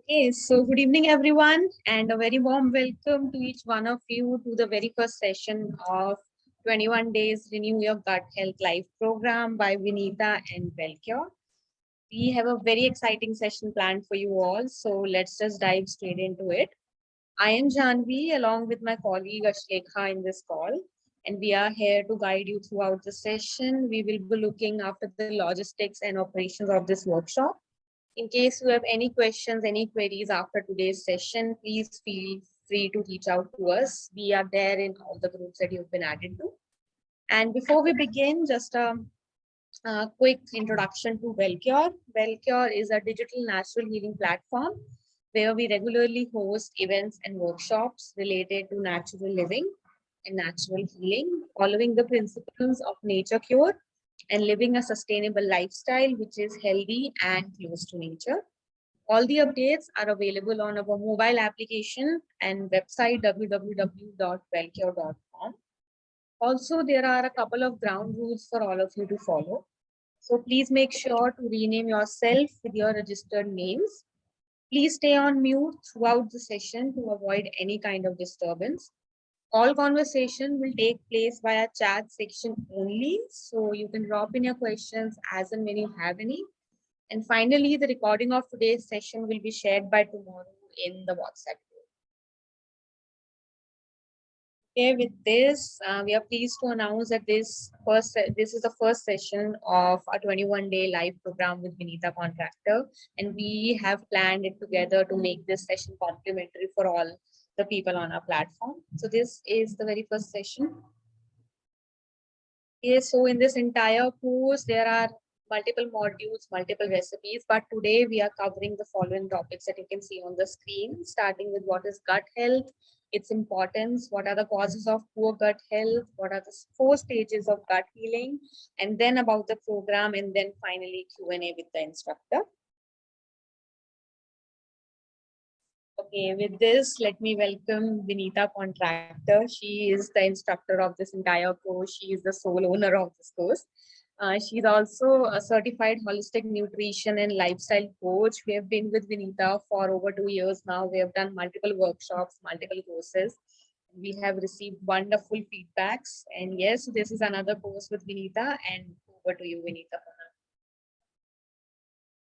Okay, so good evening, everyone, and a very warm welcome to each one of you to the very first session of 21 Days Renew Your Gut Health Live program by Vinita and Wellcure. We have a very exciting session planned for you all, so let's just dive straight into it. I am Janvi, along with my colleague Ashlekha in this call, and we are here to guide you throughout the session. We will be looking after the logistics and operations of this workshop. In case you have any questions, any queries after today's session, please feel free to reach out to us. We are there in all the groups that you've been added to. And before we begin, just a quick introduction to Wellcure. Wellcure is a digital natural healing platform where we regularly host events and workshops related to natural living and natural healing, following the principles of nature cure and living a sustainable lifestyle which is healthy and close to nature. All the updates are available on our mobile application and website www.wellcure.com. Also, there are a couple of ground rules for all of you to follow. So please make sure to rename yourself with your registered names. Please stay on mute throughout the session to avoid any kind of disturbance. All conversation will take place via chat section only, so you can drop in your questions as and when you have any. And finally, the recording of today's session will be shared by tomorrow in the WhatsApp group. Okay, with this, we are pleased to announce that this is the first session of a 21-day live program with Vinita Contractor, and we have planned it together to make this session complimentary for all the people on our platform. So this is the very first session. Okay, so in this entire course, there are multiple modules, multiple recipes, but today we are covering the following topics that you can see on the screen, starting with what is gut health, its importance, what are the causes of poor gut health, what are the 4 stages of gut healing, and then about the program, and then finally Q&A with the instructor. Okay, with this, let me welcome Vinita Contractor. She is the instructor of this entire course. She is the sole owner of this course. She's also a certified holistic nutrition and lifestyle coach. We have been with Vinita for over 2 years now. We have done multiple workshops, multiple courses. We have received wonderful feedbacks. And yes, this is another course with Vinita. And over to you, Vinita.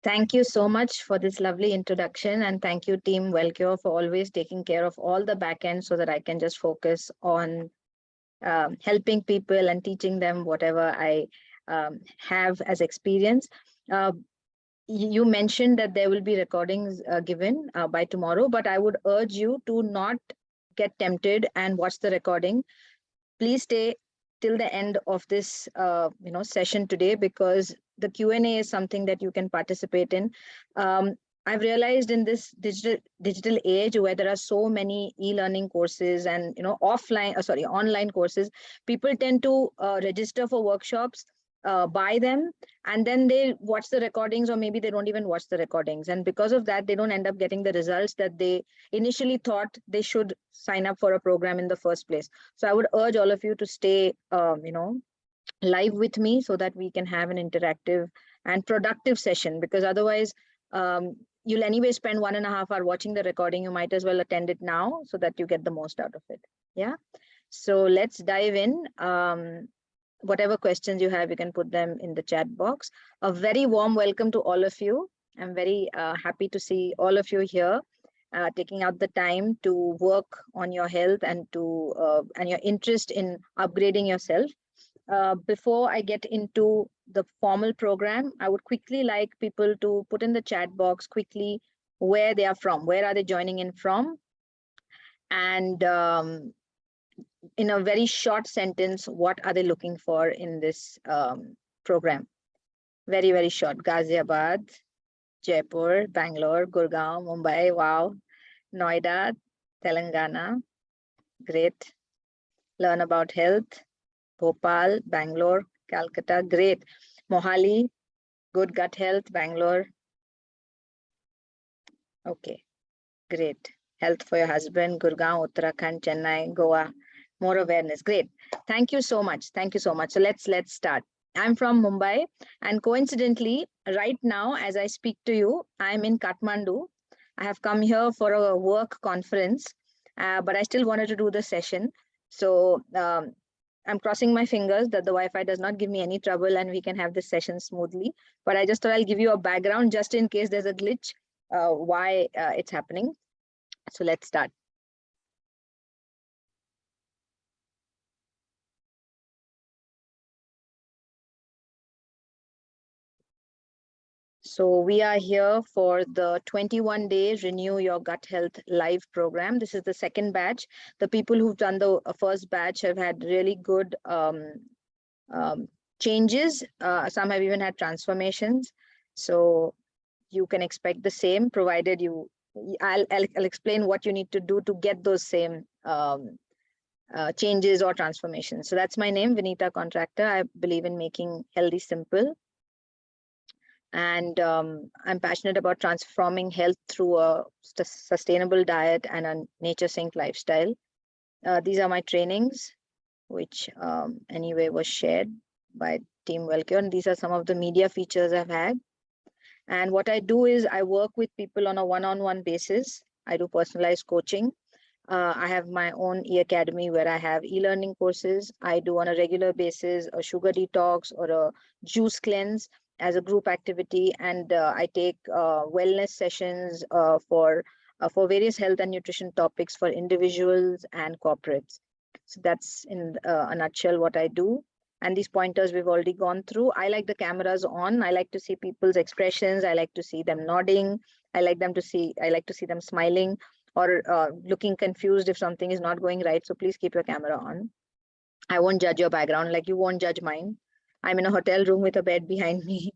Thank you so much for this lovely introduction, and thank you, Team Wellcure, for always taking care of all the back end so that I can just focus on helping people and teaching them whatever I have as experience. You mentioned that there will be recordings given by tomorrow, but I would urge you to not get tempted and watch the recording. Please stay till the end of this session today, because the Q&A is something that you can participate in. I've realized in this digital age where there are so many e-learning courses and online courses, people tend to register for workshops, buy them, and then they watch the recordings, or maybe they don't even watch the recordings, and because of that they don't end up getting the results that they initially thought they should sign up for a program in the first place. So I would urge all of you to stay live with me so that we can have an interactive and productive session, because otherwise you'll anyway spend 1.5 hours watching the recording. You might as well attend it now so that you get the most out of it. Yeah, so let's dive in. Whatever questions you have, you can put them in the chat box. A very warm welcome to all of you. I'm very happy to see all of you here, taking out the time to work on your health and and your interest in upgrading yourself. Before I get into the formal program, I would quickly like people to put in the chat box quickly where they are from, where are they joining in from, and in a very short sentence, what are they looking for in this program? Very, very short. Ghaziabad, Jaipur, Bangalore, Gurgaon, Mumbai, wow, Noida, Telangana, great. Learn about health, Bhopal, Bangalore, Calcutta, great. Mohali, good gut health, Bangalore. Okay, great. Health for your husband, Gurgaon, Uttarakhand, Chennai, Goa. More awareness, great. Thank you so much. Thank you so much. So let's start. I'm from Mumbai, and coincidentally, right now, as I speak to you, I'm in Kathmandu. I have come here for a work conference, but I still wanted to do the session. So I'm crossing my fingers that the Wi-Fi does not give me any trouble and we can have this session smoothly. But I just thought I'll give you a background just in case there's a glitch, why it's happening. So let's start. So we are here for the 21-day Renew Your Gut Health live program. This is the second batch. The people who've done the first batch have had really good changes. Some have even had transformations. So you can expect the same, provided I'll explain what you need to do to get those same changes or transformations. So that's my name, Vinita Contractor. I believe in making healthy simple. And I'm passionate about transforming health through a sustainable diet and a nature-synced lifestyle. These are my trainings, which anyway was shared by Team Wellcure. And these are some of the media features I've had. And what I do is I work with people on a one-on-one basis. I do personalized coaching. I have my own e-academy where I have e-learning courses. I do on a regular basis a sugar detox or a juice cleanse as a group activity, and I take wellness sessions for various health and nutrition topics for individuals and corporates. So that's in a nutshell what I do. And these pointers we've already gone through. I like the cameras on. I like to see people's expressions. I like to see them nodding. I like to see them smiling or looking confused if something is not going right. So please keep your camera on. I won't judge your background like you won't judge mine. I'm in a hotel room with a bed behind me.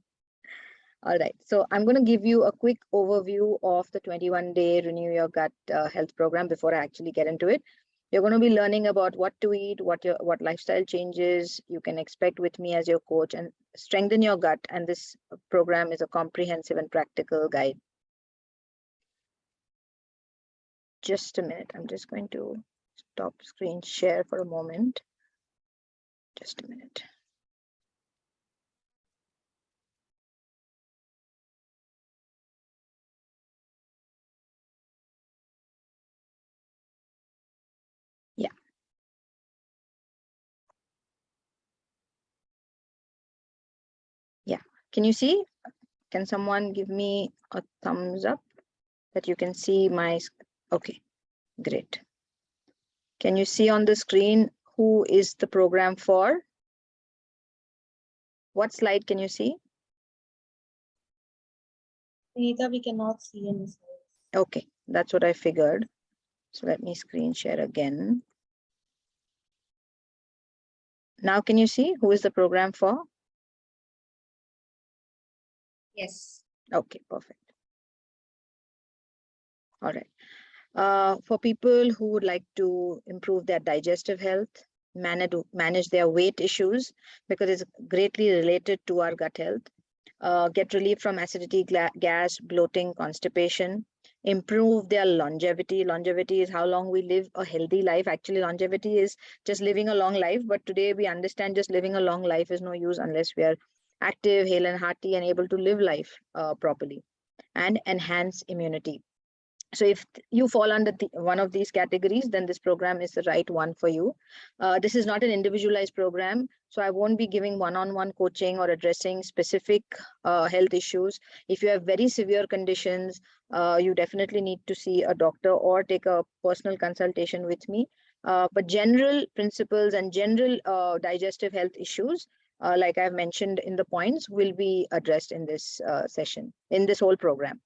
All right, so I'm going to give you a quick overview of the 21-day Renew Your Gut health program before I actually get into it. You're going to be learning about what to eat, what lifestyle changes you can expect with me as your coach, and strengthen your gut. And this program is a comprehensive and practical guide. Just a minute. I'm just going to stop screen share for a moment. Just a minute. Yeah. Yeah. Can you see? Can someone give me a thumbs up that you can see my, okay, great. Can you see on the screen who is the program for? What slide can you see? Vinita, we cannot see any slides. Okay, that's what I figured. So let me screen share again. Now, can you see who is the program for? Yes. Okay, perfect. All right. For people who would like to improve their digestive health, manage their weight issues, because it's greatly related to our gut health, get relief from acidity, gas, bloating, constipation, improve their longevity. Longevity is how long we live a healthy life. Actually, longevity is just living a long life. But today we understand just living a long life is no use unless we are active, hale and hearty, and able to live life properly, and enhance immunity. So if you fall under one of these categories, then this program is the right one for you. This is not an individualized program, so I won't be giving one-on-one coaching or addressing specific health issues. If you have very severe conditions, you definitely need to see a doctor or take a personal consultation with me. But general principles and general digestive health issues, like I've mentioned in the points, will be addressed in this session, in this whole program.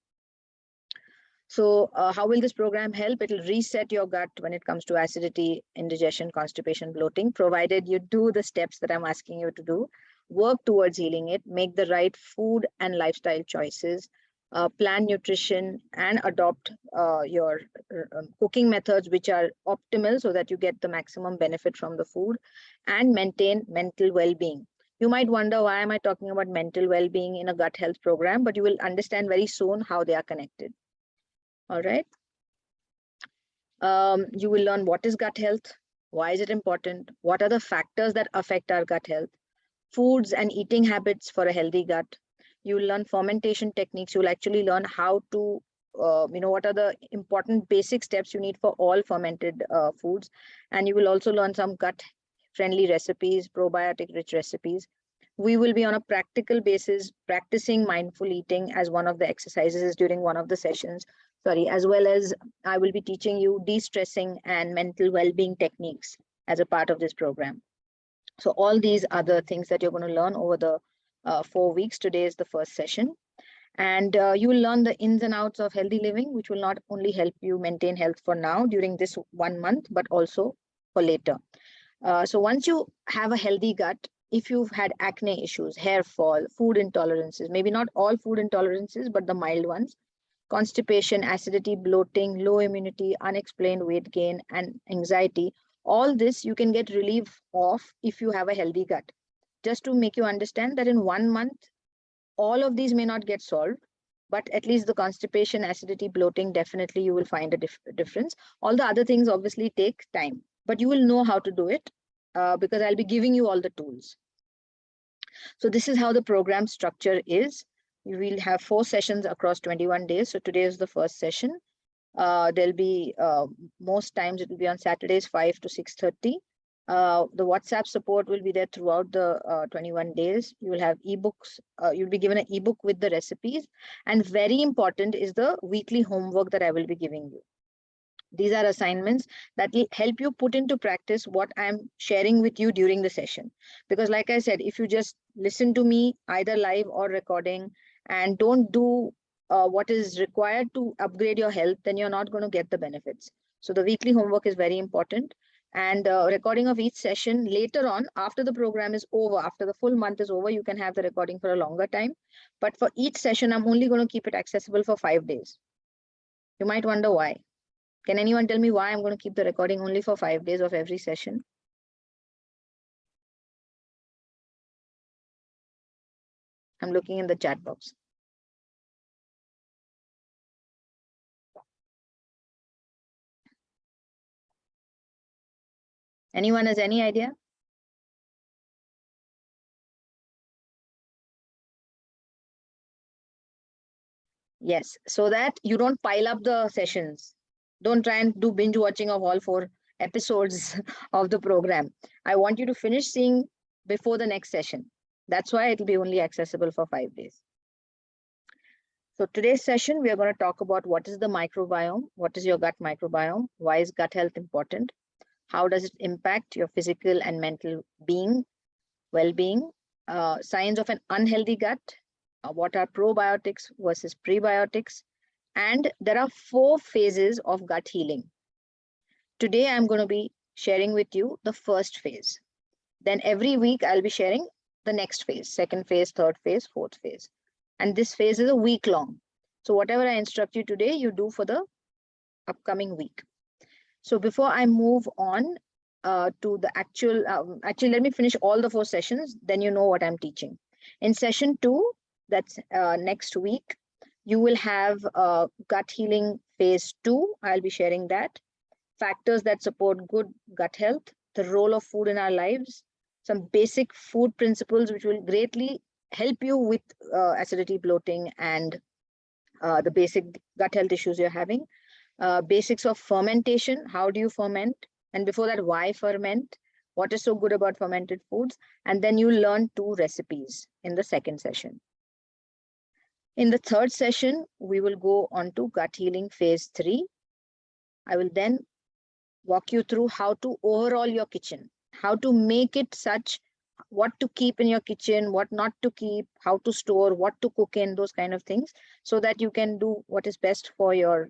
So how will this program help? It will reset your gut when it comes to acidity, indigestion, constipation, bloating, provided you do the steps that I'm asking you to do, work towards healing it, make the right food and lifestyle choices, plan nutrition, and adopt your cooking methods which are optimal so that you get the maximum benefit from the food, and maintain mental well-being. You might wonder, why am I talking about mental well-being in a gut health program? But you will understand very soon how they are connected. All right. You will learn what is gut health, why is it important, what are the factors that affect our gut health, foods and eating habits for a healthy gut. You will learn fermentation techniques. You will actually learn how to what are the important basic steps you need for all fermented foods. And you will also learn some gut friendly recipes, probiotic rich recipes. We will be on a practical basis practicing mindful eating as one of the exercises during one of the sessions. Sorry, as well as I will be teaching you de-stressing and mental well-being techniques as a part of this program. So all these are the things that you're going to learn over the 4 weeks. Today is the first session. And you will learn the ins and outs of healthy living, which will not only help you maintain health for now during this 1 month, but also for later. So once you have a healthy gut, if you've had acne issues, hair fall, food intolerances, maybe not all food intolerances, but the mild ones, constipation, acidity, bloating, low immunity, unexplained weight gain, and anxiety, all this you can get relief of if you have a healthy gut. Just to make you understand that in 1 month, all of these may not get solved, but at least the constipation, acidity, bloating, definitely you will find a difference. All the other things obviously take time, but you will know how to do it because I'll be giving you all the tools. So this is how the program structure is. You will have 4 sessions across 21 days. So today is the first session. There'll be most times it will be on Saturdays 5 to 6:30. The WhatsApp support will be there throughout the 21 days. You will have ebooks. You'll be given an ebook with the recipes. And very important is the weekly homework that I will be giving you. These are assignments that will help you put into practice what I'm sharing with you during the session. Because like I said, if you just listen to me either live or recording and don't do what is required to upgrade your health, then you're not going to get the benefits. So the weekly homework is very important. And recording of each session later on, after the program is over, after the full month is over, you can have the recording for a longer time. But for each session, I'm only going to keep it accessible for 5 days. You might wonder why. Can anyone tell me why I'm going to keep the recording only for 5 days of every session? I'm looking in the chat box. Anyone has any idea? Yes, so that you don't pile up the sessions. Don't try and do binge watching of all 4 episodes of the program. I want you to finish seeing before the next session. That's why it will be only accessible for 5 days. So today's session, we are going to talk about what is the microbiome, what is your gut microbiome, why is gut health important, how does it impact your physical and mental being, well-being, signs of an unhealthy gut, what are probiotics versus prebiotics, and there are 4 phases of gut healing. Today, I'm going to be sharing with you the first phase. Then every week, I'll be sharing the next phase, second phase, third phase, fourth phase. And this phase is a week long. So whatever I instruct you today, you do for the upcoming week. So before I move on to the actually, let me finish all the 4 sessions, then you know what I'm teaching. In session 2, that's next week, you will have gut healing phase 2. I'll be sharing that. Factors that support good gut health, the role of food in our lives, some basic food principles which will greatly help you with acidity, bloating, and the basic gut health issues you're having. Basics of fermentation, how do you ferment? And before that, why ferment? What is so good about fermented foods? And then you learn 2 recipes in the second session. In the third session, we will go on to gut healing phase 3. I will then walk you through how to overhaul your kitchen, how to make it such, what to keep in your kitchen, what not to keep, how to store, what to cook in, those kind of things, so that you can do what is best for your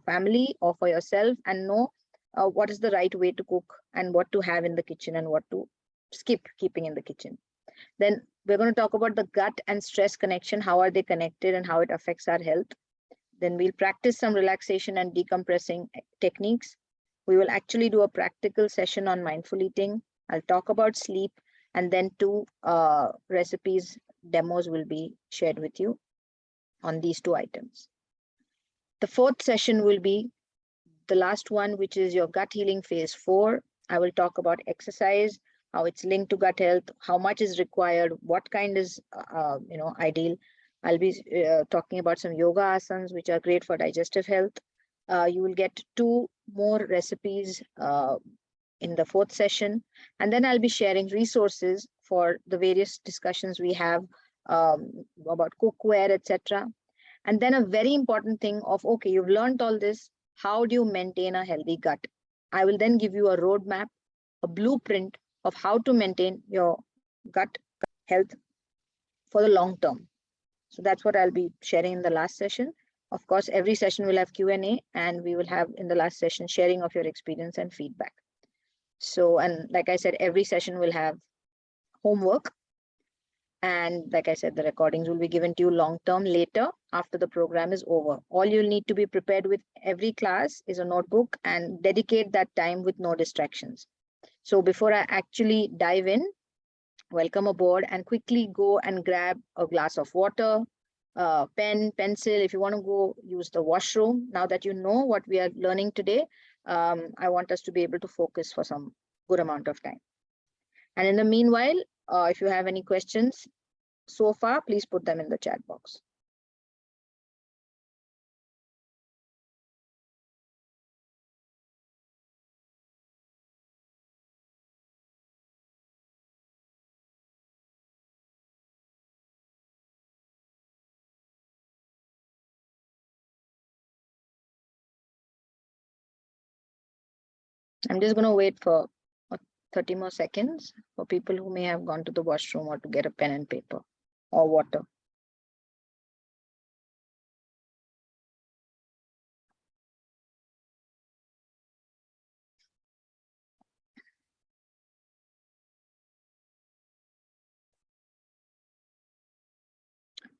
family or for yourself and know what is the right way to cook and what to have in the kitchen and what to skip keeping in the kitchen. Then we're going to talk about the gut and stress connection, how are they connected and how it affects our health. Then we'll practice some relaxation and decompressing techniques. We will actually do a practical session on mindful eating. I'll talk about sleep, and then 2 recipes, demos will be shared with you on these 2 items. The fourth session will be the last one, which is your gut healing phase 4. I will talk about exercise, how it's linked to gut health, how much is required, what kind is ideal. I'll be talking about some yoga asanas, which are great for digestive health. You will get 2 more recipes in the 4th session. And then I'll be sharing resources for the various discussions we have about cookware, etc. And then a very important thing of, okay, you've learned all this. How do you maintain a healthy gut? I will then give you a roadmap, a blueprint of how to maintain your gut health for the long term. So that's what I'll be sharing in the last session. Of course, every session will have Q&A, and we will have in the last session sharing of your experience and feedback. So, and like I said, every session will have homework. And like I said, the recordings will be given to you long term later after the program is over. All you'll need to be prepared with every class is a notebook and dedicate that time with no distractions. So before I actually dive in, welcome aboard, and quickly go and grab a glass of water, pen, pencil. If you want to go use the washroom, now that you know what we are learning today, I want us to be able to focus for some good amount of time. And in the meanwhile, if you have any questions so far, please put them in the chat box. I'm just going to wait for 30 more seconds for people who may have gone to the washroom or to get a pen and paper or water.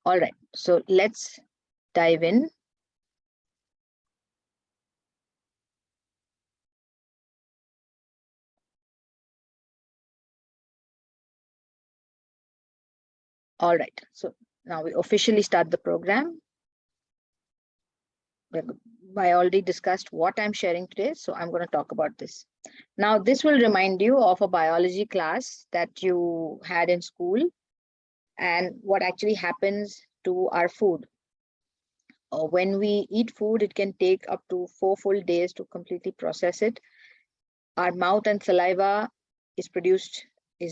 All right, so let's dive in. All right, so now we officially start the program. I already discussed what I'm sharing today, so I'm going to talk about this. Now, this will remind you of a biology class that you had in school and what actually happens to our food. When we eat food, it can take up to 4 full days to completely process it. Our mouth and saliva is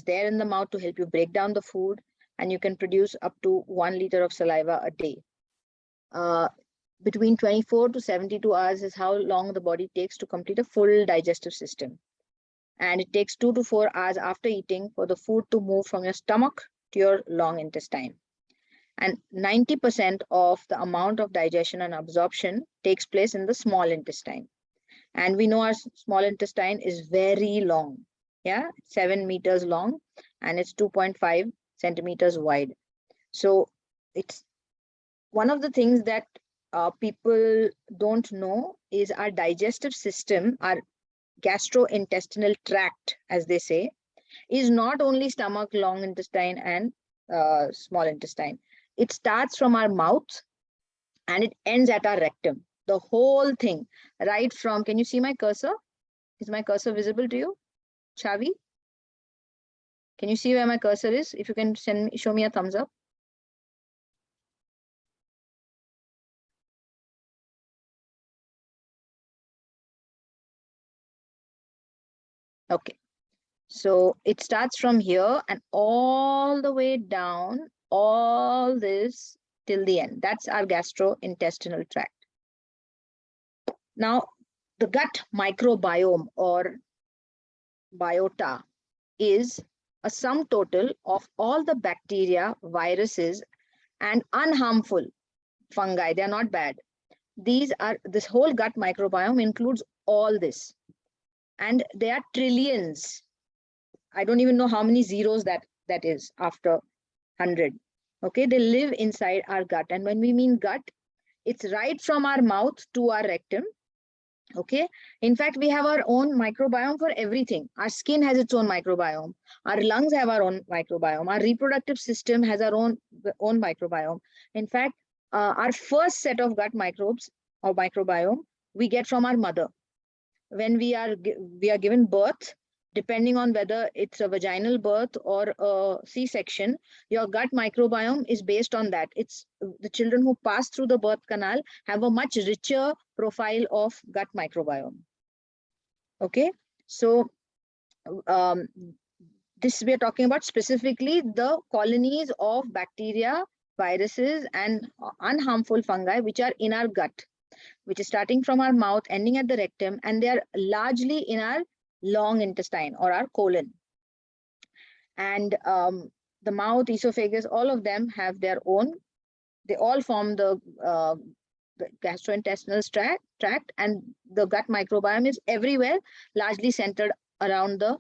there in the mouth to help you break down the food, and you can produce up to 1 liter of saliva a day. Between 24 to 72 hours is how long the body takes to complete a full digestive system. And it takes 2 to 4 hours after eating for the food to move from your stomach to your long intestine. And 90% of the amount of digestion and absorption takes place in the small intestine. And we know our small intestine is very long. Yeah, 7 meters long, and it's 2.5 centimeters wide. So it's one of the things that people don't know is our digestive system, our gastrointestinal tract, as they say, is not only stomach, long intestine, and small intestine. It starts from our mouth and it ends at our rectum. The whole thing, right from, can you see my cursor? Is my cursor visible to you? Chavi? Can you see where my cursor is? If you can show me a thumbs up. Okay. So it starts from here and all the way down, all this till the end. That's our gastrointestinal tract. Now, the gut microbiome or biota is a sum total of all the bacteria, viruses, and unharmful fungi. They're not bad. This whole gut microbiome includes all this. And there are trillions. I don't even know how many zeros that is after 100. Okay, they live inside our gut. And when we mean gut, it's right from our mouth to our rectum. Okay, in fact, we have our own microbiome for everything. Our skin has its own microbiome. Our lungs have our own microbiome. Our reproductive system has our own microbiome. In fact, our first set of gut microbes or microbiome we get from our mother. When we are given birth, depending on whether it's a vaginal birth or a C-section, your gut microbiome is based on that. It's the children who pass through the birth canal have a much richer profile of gut microbiome. Okay, so this we are talking about specifically the colonies of bacteria, viruses, and unharmful fungi which are in our gut, which is starting from our mouth, ending at the rectum, and they are largely in our long intestine or our colon. And the mouth, esophagus, all of them have their own, they all form the gastrointestinal tract, and the gut microbiome is everywhere, largely centered around the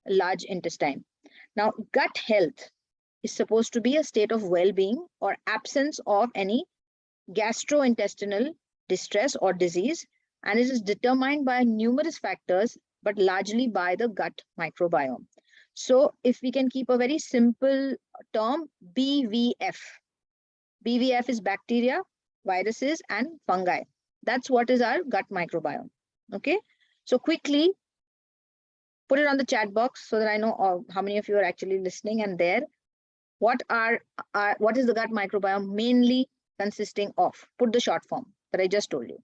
large intestine. Now, gut health is supposed to be a state of well-being or absence of any gastrointestinal distress or disease, and it is determined by numerous factors, but largely by the gut microbiome. So if we can keep a very simple term, BVF. BVF is bacteria, viruses, and fungi. That's what is our gut microbiome. Okay, so quickly put it on the chat box so that I know how many of you are actually listening and there. What is the gut microbiome mainly consisting of? Put the short form that I just told you.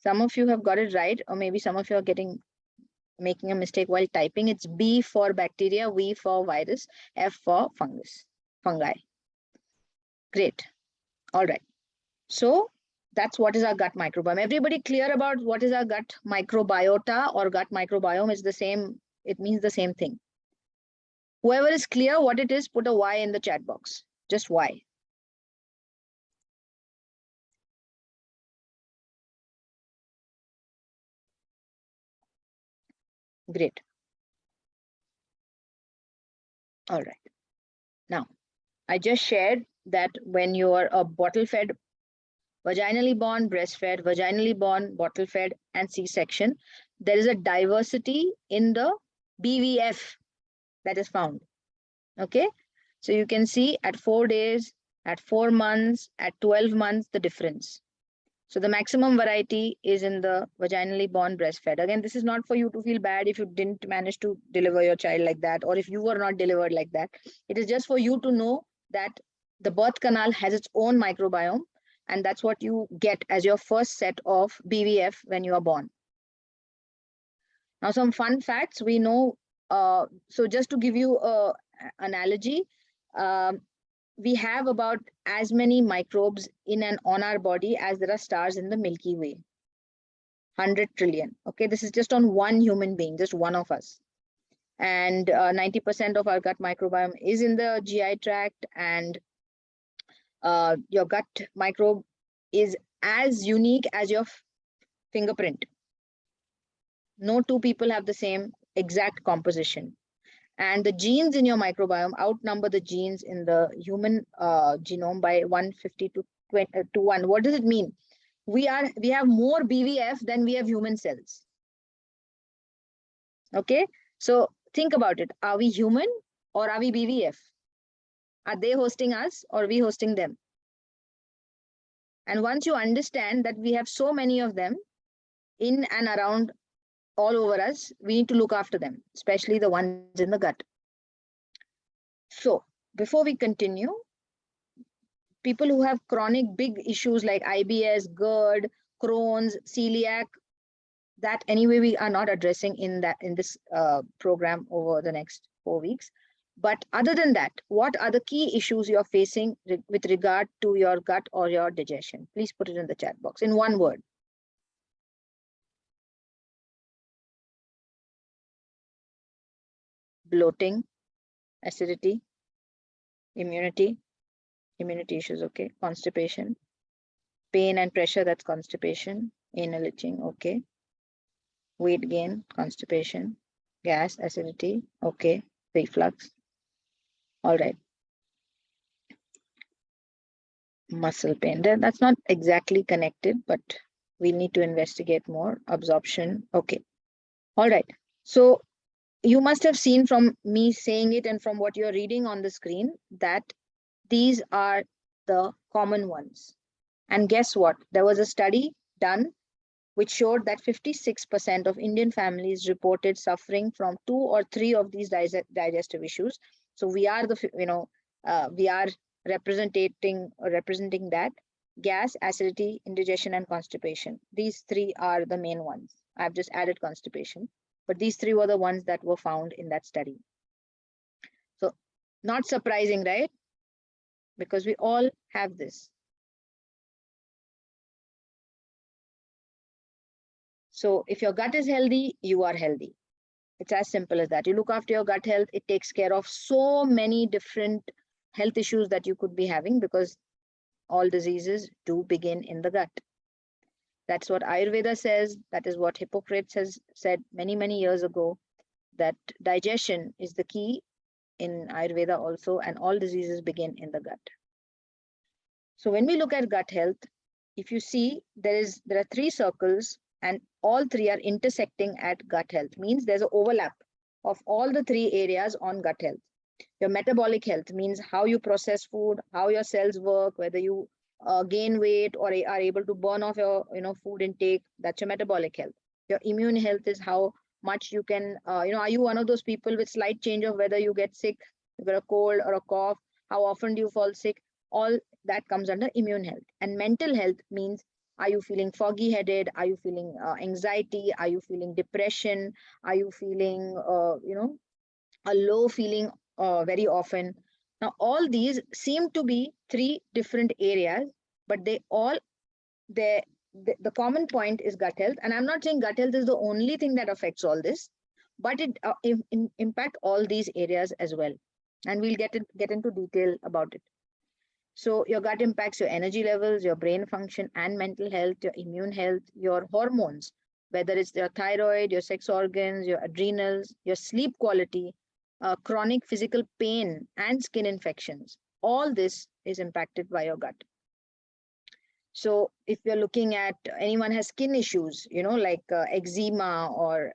Some of you have got it right, or maybe some of you are making a mistake while typing. It's B for bacteria, V for virus, F for fungi. Great. All right. So that's what is our gut microbiome. Everybody clear about what is our gut microbiota or gut microbiome? Is the same, it means the same thing. Whoever is clear what it is, put a Y in the chat box. Just Y. Great. All right. Now, I just shared that when you are a bottle-fed, vaginally born, breastfed, vaginally born, bottle-fed, and C-section, there is a diversity in the BVF that is found. Okay, so you can see at 4 days, at 4 months, at 12 months, the difference. So the maximum variety is in the vaginally born breastfed. Again, this is not for you to feel bad if you didn't manage to deliver your child like that, or if you were not delivered like that. It is just for you to know that the birth canal has its own microbiome, and that's what you get as your first set of BVF when you are born. Now, some fun facts we know. So just to give you an analogy, we have about as many microbes in and on our body as there are stars in the Milky Way. 100 trillion. Okay, this is just on one human being, just one of us. And 90% of our gut microbiome is in the GI tract, and your gut microbe is as unique as your fingerprint. No two people have the same exact composition. And the genes in your microbiome outnumber the genes in the human genome by 150 to 1. What does it mean? We have more BVF than we have human cells. Okay, so think about it. Are we human or are we BVF? Are they hosting us or are we hosting them? And once you understand that we have so many of them in and around all over us, we need to look after them, especially the ones in the gut. So before we continue, people who have chronic big issues like IBS, GERD, Crohn's, celiac, that anyway we are not addressing in this program over the next 4 weeks. But other than that, what are the key issues you're facing with regard to your gut or your digestion? Please put it in the chat box in one word. Bloating, acidity, immunity issues, okay. Constipation, pain and pressure, that's constipation. Anal itching, okay. Weight gain, constipation. Gas, acidity, okay. Reflux, all right. Muscle pain, that's not exactly connected, but we need to investigate more. Absorption, okay. All right, so you must have seen from me saying it and from what you're reading on the screen that these are the common ones. And guess what? There was a study done which showed that 56% of Indian families reported suffering from 2 or 3 of these digestive issues. So we are we are representing that: gas, acidity, indigestion, and constipation. These 3 are the main ones. I've just added constipation, but these 3 were the ones that were found in that study. So not surprising, right? Because we all have this. So if your gut is healthy, you are healthy. It's as simple as that. You look after your gut health, it takes care of so many different health issues that you could be having, because all diseases do begin in the gut. That's what Ayurveda says. That is what Hippocrates has said many, many years ago, that digestion is the key in Ayurveda also, and all diseases begin in the gut. So when we look at gut health, if you see, there are 3 circles, and all 3 are intersecting at gut health. Means there's an overlap of all the 3 areas on gut health. Your metabolic health means how you process food, how your cells work, whether you gain weight or are able to burn off your food intake. That's your metabolic health. Your immune health is how much you can are you one of those people with slight change of whether you get sick, you got a cold or a cough, how often do you fall sick? All that comes under immune health. And mental health means, are you feeling foggy headed? Are you feeling anxiety? Are you feeling depression? Are you feeling a low feeling very often? Now all these seem to be 3 different areas, but they all the common point is gut health. And I'm not saying gut health is the only thing that affects all this, but it impact all these areas as well, and we'll get into detail about it. So your gut impacts your energy levels, your brain function and mental health, your immune health, your hormones, whether it's your thyroid, your sex organs, your adrenals, your sleep quality, chronic physical pain and skin infections. All this is impacted by your gut. So if you're looking at anyone has skin issues, like eczema or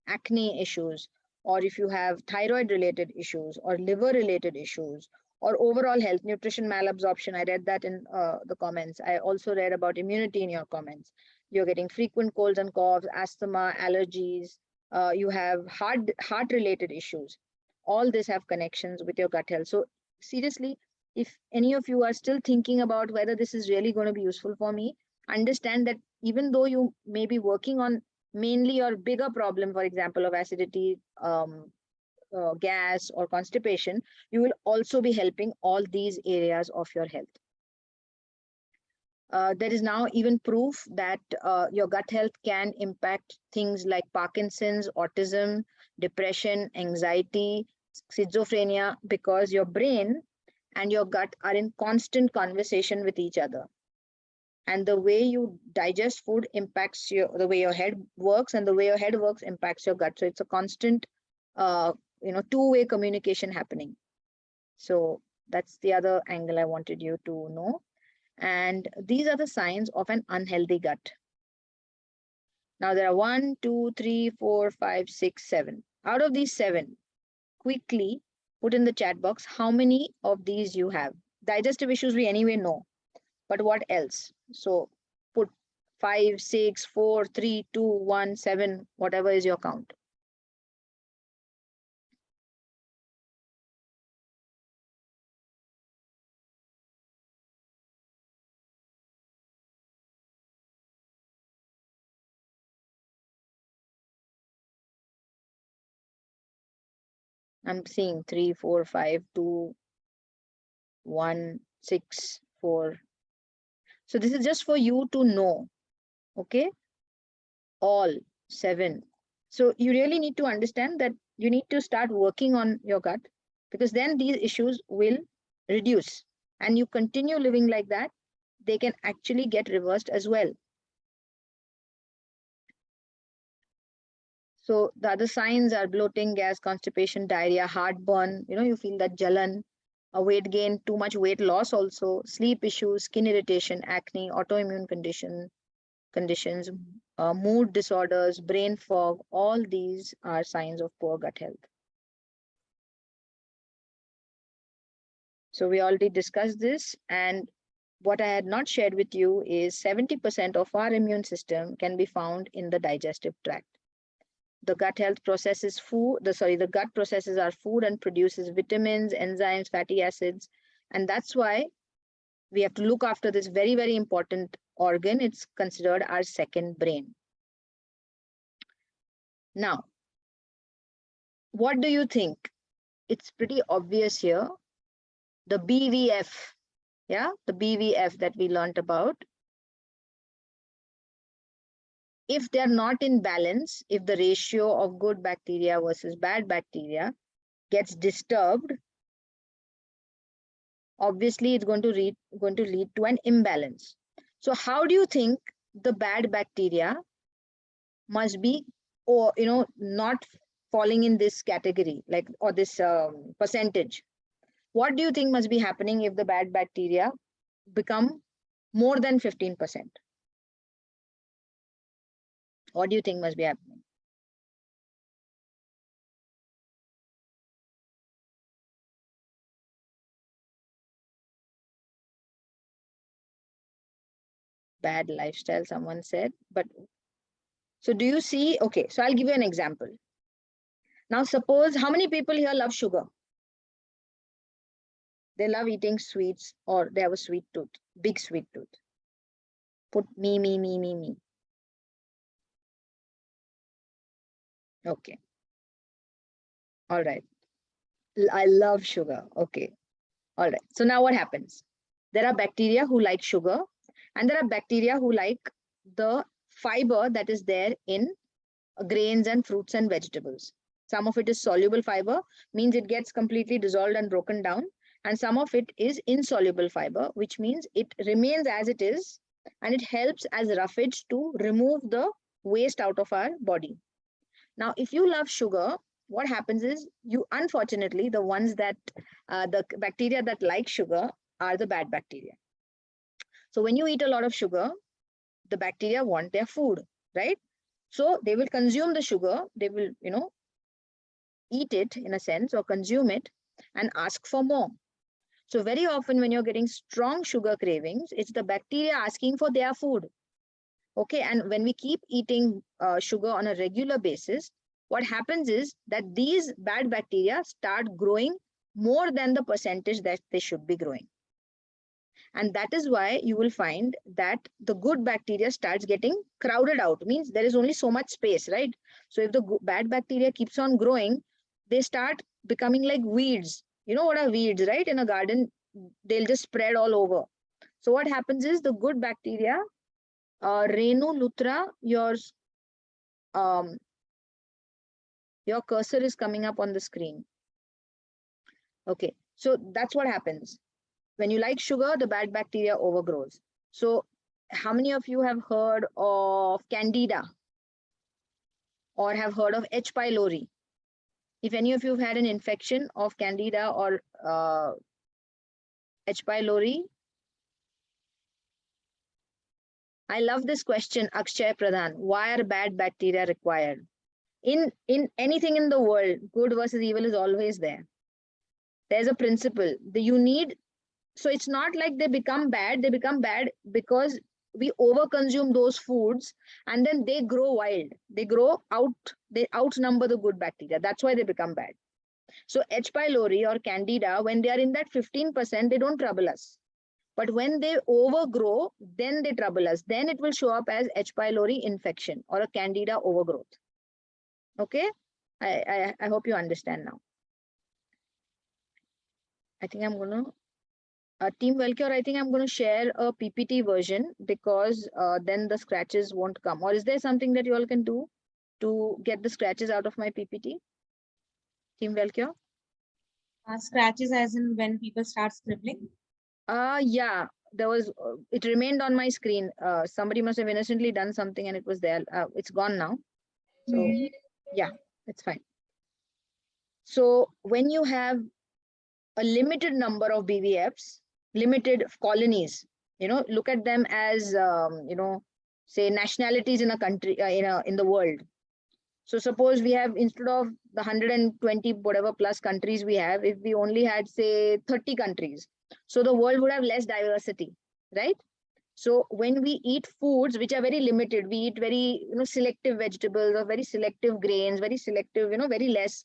acne issues, or if you have thyroid related issues or liver related issues, or overall health, nutrition malabsorption. I read that in the comments. I also read about immunity in your comments. You're getting frequent colds and coughs, asthma, allergies. You have heart related issues. All this have connections with your gut health. So seriously, if any of you are still thinking about whether this is really going to be useful for me, understand that even though you may be working on mainly your bigger problem, for example, of acidity, gas or constipation, you will also be helping all these areas of your health. There is now even proof that your gut health can impact things like Parkinson's, autism, depression, anxiety, schizophrenia, because your brain and your gut are in constant conversation with each other. And the way you digest food impacts the way your head works, and the way your head works impacts your gut. So it's a constant two-way communication happening. So that's the other angle I wanted you to know. And these are the signs of an unhealthy gut. Now there are 1, 2, 3, 4, 5, 6, 7. Out of these 7, quickly put in the chat box how many of these you have. Digestive issues we anyway know, but what else? So put 5, 6, 4, 3, 2, 1, 7, whatever is your count. I'm seeing 3, 4, 5, 2, 1, 6, 4. So this is just for you to know, okay? All 7. So you really need to understand that you need to start working on your gut, because then these issues will reduce, and you continue living like that, they can actually get reversed as well. So the other signs are bloating, gas, constipation, diarrhea, heartburn, you feel that jalan, a weight gain, too much weight loss also, sleep issues, skin irritation, acne, autoimmune conditions, mood disorders, brain fog. All these are signs of poor gut health. So we already discussed this, and what I had not shared with you is 70% of our immune system can be found in the digestive tract. The gut health processes food, the gut processes our food and produces vitamins, enzymes, fatty acids. And that's why we have to look after this very, very important organ. It's considered our second brain. Now, what do you think? It's pretty obvious here. The BVF, yeah, the BVF that we learned about. If they're not in balance, if the ratio of good bacteria versus bad bacteria gets disturbed, obviously it's going to lead to an imbalance. So how do you think the bad bacteria must be, or not falling in this category, like, or this percentage? What do you think must be happening if the bad bacteria become more than 15%? What do you think must be happening? Bad lifestyle, someone said. But so do you see? Okay, so I'll give you an example. Now, suppose, how many people here love sugar? They love eating sweets, or they have a sweet tooth, big sweet tooth. Put me. Okay. All right. I love sugar. Okay. All right. So now what happens? There are bacteria who like sugar, and there are bacteria who like the fiber that is there in grains and fruits and vegetables. Some of it is soluble fiber, means it gets completely dissolved and broken down. And some of it is insoluble fiber, which means it remains as it is, and it helps as roughage to remove the waste out of our body. Now, if you love sugar, what happens is, you, unfortunately, the ones that, the bacteria that like sugar are the bad bacteria. So when you eat a lot of sugar, the bacteria want their food, right? So they will consume the sugar, they will, eat it in a sense, or consume it and ask for more. So very often when you're getting strong sugar cravings, it's the bacteria asking for their food. Okay, and when we keep eating sugar on a regular basis, what happens is that these bad bacteria start growing more than the percentage that they should be growing. And that is why you will find that the good bacteria starts getting crowded out. Means there is only so much space, right? So if the bad bacteria keeps on growing, they start becoming like weeds. You know what are weeds, right? In a garden, they'll just spread all over. So what happens is, the good bacteria, Renu Lutra, your cursor is coming up on the screen. Okay, so that's what happens. When you like sugar, the bad bacteria overgrows. So how many of you have heard of Candida or have heard of H. pylori? If any of you have had an infection of Candida or H. pylori, I love this question, Akshay Pradhan. Why are bad bacteria required? In anything in the world, good versus evil is always there. There's a principle that you need. So it's not like they become bad because we overconsume those foods, and then they grow wild. They grow out, they outnumber the good bacteria. That's why they become bad. So H. pylori or Candida, when they are in that 15%, they don't trouble us. But when they overgrow, then they trouble us. Then it will show up as H. pylori infection or a Candida overgrowth. Okay, I hope you understand now. I think I'm going to Team Wellcure, I think I'm going to share a PPT version, because then the scratches won't come. Or is there something that you all can do to get the scratches out of my PPT? Team Wellcure? Scratches as in when people start scribbling? Yeah, there was, it remained on my screen. Somebody must have innocently done something and it was there. It's gone now. So yeah, it's fine. So when you have a limited number of BVFs, limited colonies, look at them as, say nationalities in a country, in the world. So suppose we have, instead of the 120 whatever plus countries we have, if we only had say 30 countries, so the world would have less diversity, right? So when we eat foods which are very limited, we eat very, selective vegetables or very selective grains, very selective, very less,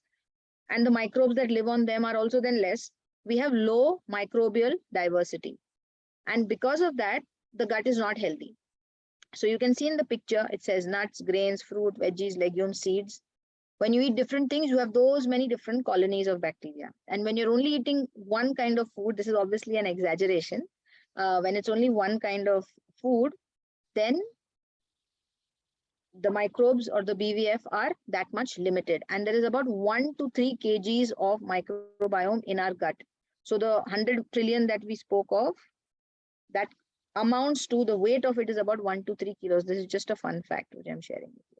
and the microbes that live on them are also then less, we have low microbial diversity. And because of that, the gut is not healthy. So you can see in the picture, it says nuts, grains, fruit, veggies, legumes, seeds. When you eat different things, you have those many different colonies of bacteria. And when you're only eating one kind of food, this is obviously an exaggeration. When it's only one kind of food, then the microbes or the BVF are that much limited. And there is about 1 to 3 kgs of microbiome in our gut. So the 100 trillion that we spoke of, that amounts to, the weight of it is about 1 to 3 kilos. This is just a fun fact which I'm sharing with you.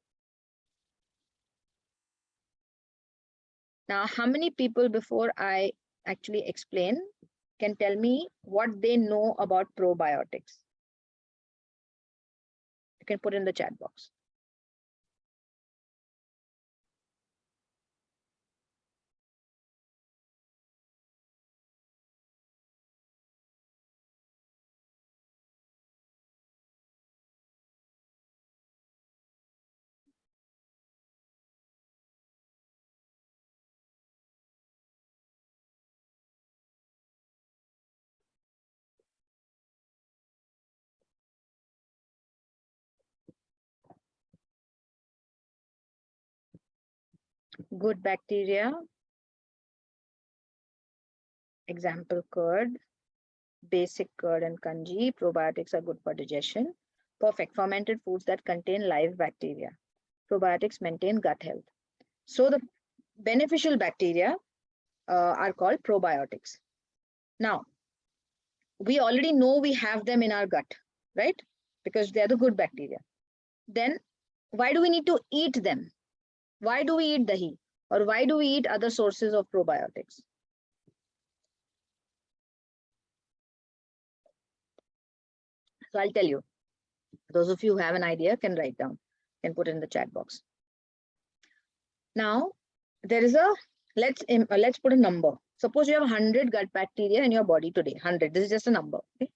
Now, how many people, before I actually explain, can tell me what they know about probiotics? You can put in the chat box. Good bacteria, example curd, basic curd and kanji. Probiotics are good for digestion. Perfect. Fermented foods that contain live bacteria. Probiotics maintain gut health. So the beneficial bacteria are called probiotics. Now, we already know we have them in our gut, right? Because they are the good bacteria. Then why do we need to eat them? Why do we eat dahi? Or why do we eat other sources of probiotics? So I'll tell you. Those of you who have an idea can write down, can put in the chat box. Now, there is a, let's put a number. Suppose you have 100 gut bacteria in your body today, 100. This is just a number. Okay?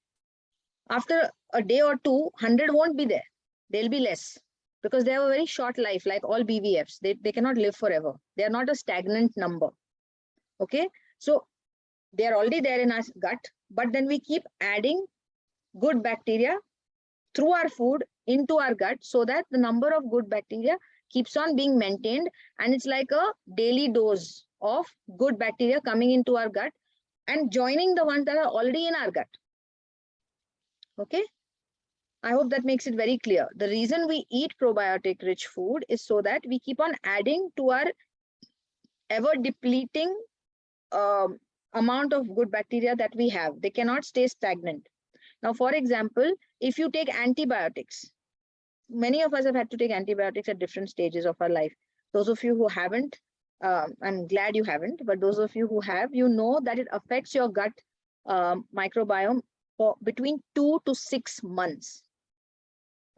After a day or two, 100 won't be there. They'll be less because they have a very short life, like all BVFs. They cannot live forever. They are not a stagnant number. Okay, so they are already there in our gut, but then we keep adding good bacteria through our food into our gut so that the number of good bacteria keeps on being maintained, and it's like a daily dose of good bacteria coming into our gut and joining the ones that are already in our gut. Okay, I hope that makes it very clear. The reason we eat probiotic rich food is so that we keep on adding to our ever depleting amount of good bacteria that we have. They cannot stay stagnant. Now, for example, if you take antibiotics, many of us have had to take antibiotics at different stages of our life. Those of you who haven't, I'm glad you haven't, but those of you who have, you know that it affects your gut microbiome for between 2 to 6 months.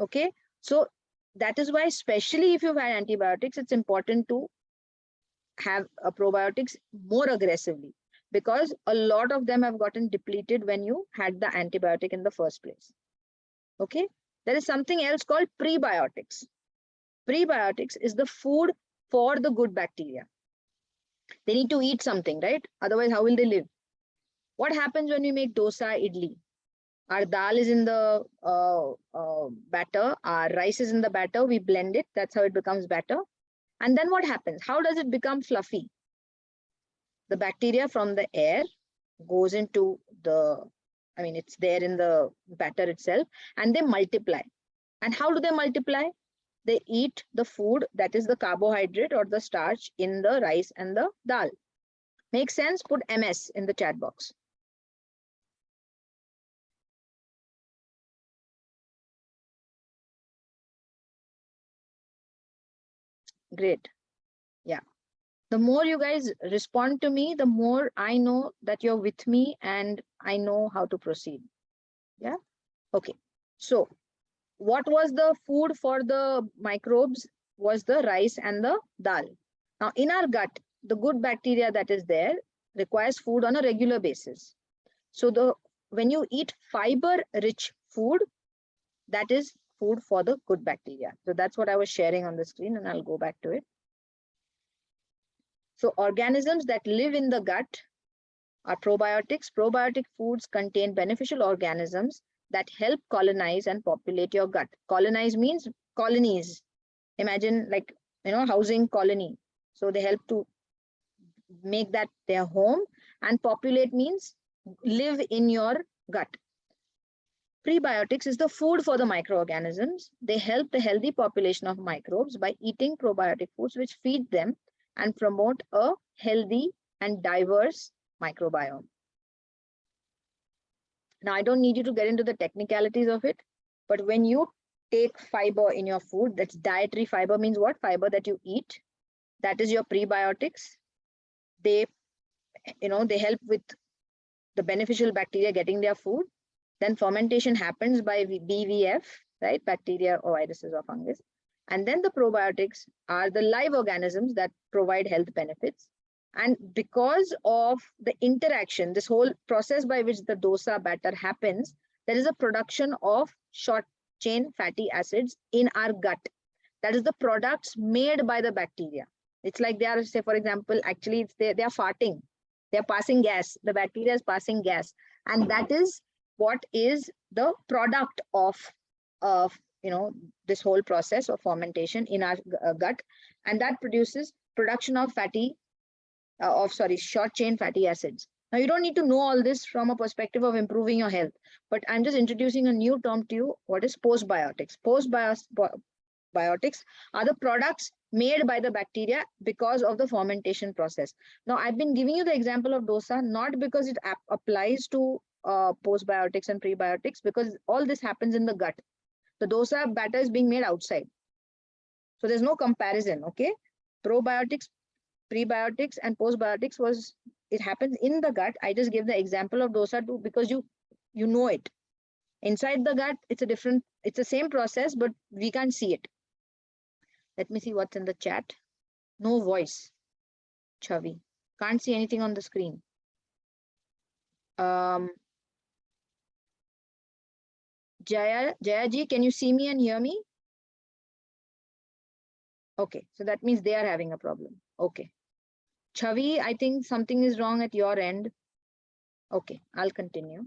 Okay, so that is why, especially if you've had antibiotics, it's important to have probiotics more aggressively, because a lot of them have gotten depleted when you had the antibiotic in the first place. Okay, there is something else called prebiotics. Prebiotics is the food for the good bacteria. They need to eat something, right? Otherwise, how will they live? What happens when we make dosa, idli? Our dal is in the batter, our rice is in the batter, we blend it, that's how it becomes batter. And then what happens? How does it become fluffy? The bacteria from the air goes into the, it's there in the batter itself, and they multiply. And how do they multiply? They eat the food that is the carbohydrate or the starch in the rice and the dal. Make sense? Put MS in the chat box. Great. Yeah. The more you guys respond to me, the more I know that you're with me and I know how to proceed. Yeah. Okay. So what was the food for the microbes? was the rice and the dal. Now, in our gut, the good bacteria that is there requires food on a regular basis. So when you eat fiber-rich food, that is food for the good bacteria. So that's what I was sharing on the screen, and I'll go back to it. So organisms that live in the gut are probiotics. Probiotic foods contain beneficial organisms that help colonize and populate your gut. Colonize means colonies. Imagine like, housing colony. So they help to make that their home, and populate means live in your gut. Prebiotics is the food for the microorganisms. They help the healthy population of microbes by eating probiotic foods which feed them and promote a healthy and diverse microbiome. Now, I don't need you to get into the technicalities of it, but when you take fiber in your food, that's dietary fiber, means what? Fiber that you eat, that is your prebiotics. They help with the beneficial bacteria getting their food. Then fermentation happens by BVF, right? Bacteria or viruses or fungus. And then the probiotics are the live organisms that provide health benefits. And because of the interaction, this whole process by which the dosa batter happens, there is a production of short chain fatty acids in our gut. That is the products made by the bacteria. It's like they are, say, for example, actually they are farting. They're passing gas. The bacteria is passing gas. And that is what is the product of this whole process of fermentation in our gut. And that produces production of short chain fatty acids. Now, you don't need to know all this from a perspective of improving your health, but I'm just introducing a new term to you. What is postbiotics? Postbiotics are the products made by the bacteria because of the fermentation process. Now, I've been giving you the example of dosa, not because it applies to postbiotics and prebiotics, because all this happens in the gut. The dosa batter is being made outside. So there's no comparison, okay? Probiotics, prebiotics, and postbiotics it happens in the gut. I just gave the example of dosa too because you know it. Inside the gut, it's the same process, but we can't see it. Let me see what's in the chat. No voice, Chavi. Can't see anything on the screen. Jaya ji, can you see me and hear me? Okay, so that means they are having a problem. Okay. Chavi, I think something is wrong at your end. Okay, I'll continue.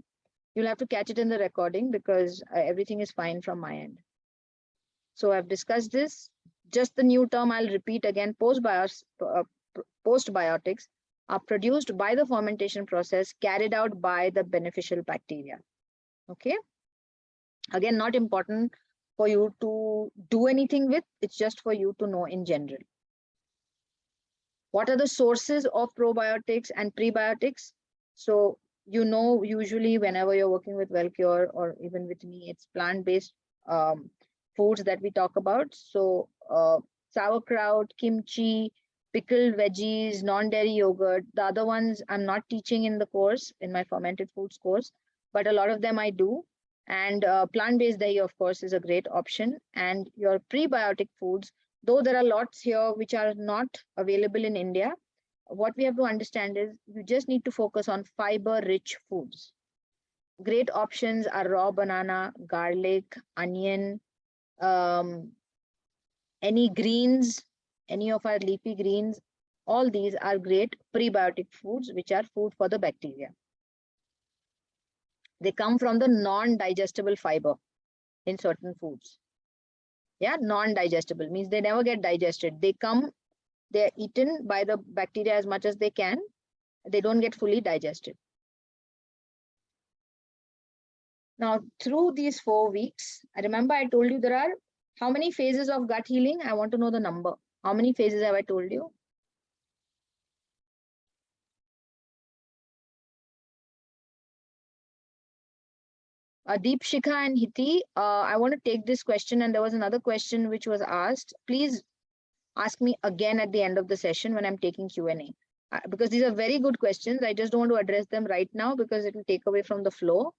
You'll have to catch it in the recording because everything is fine from my end. So I've discussed this. Just the new term I'll repeat again. Postbiotics are produced by the fermentation process carried out by the beneficial bacteria. Okay. Again, not important for you to do anything with. It's just for you to know in general. What are the sources of probiotics and prebiotics? So, usually whenever you're working with Wellcure or even with me, it's plant-based foods that we talk about. So sauerkraut, kimchi, pickled veggies, non-dairy yogurt. The other ones I'm not teaching in the course, in my fermented foods course, but a lot of them I do. And plant-based dahi, of course, is a great option. And your prebiotic foods, though there are lots here which are not available in India, what we have to understand is you just need to focus on fiber-rich foods. Great options are raw banana, garlic, onion, any greens, any of our leafy greens. All these are great prebiotic foods, which are food for the bacteria. They come from the non-digestible fiber in certain foods. Yeah, non-digestible means they never get digested. They're eaten by the bacteria as much as they can. They don't get fully digested. Now, through these 4 weeks, I remember I told you there are how many phases of gut healing? I want to know the number. How many phases have I told you? Deep Shikha and Hiti, I want to take this question, and there was another question which was asked. Please ask me again at the end of the session when I'm taking Q&A. Because these are very good questions. I just don't want to address them right now because it will take away from the flow.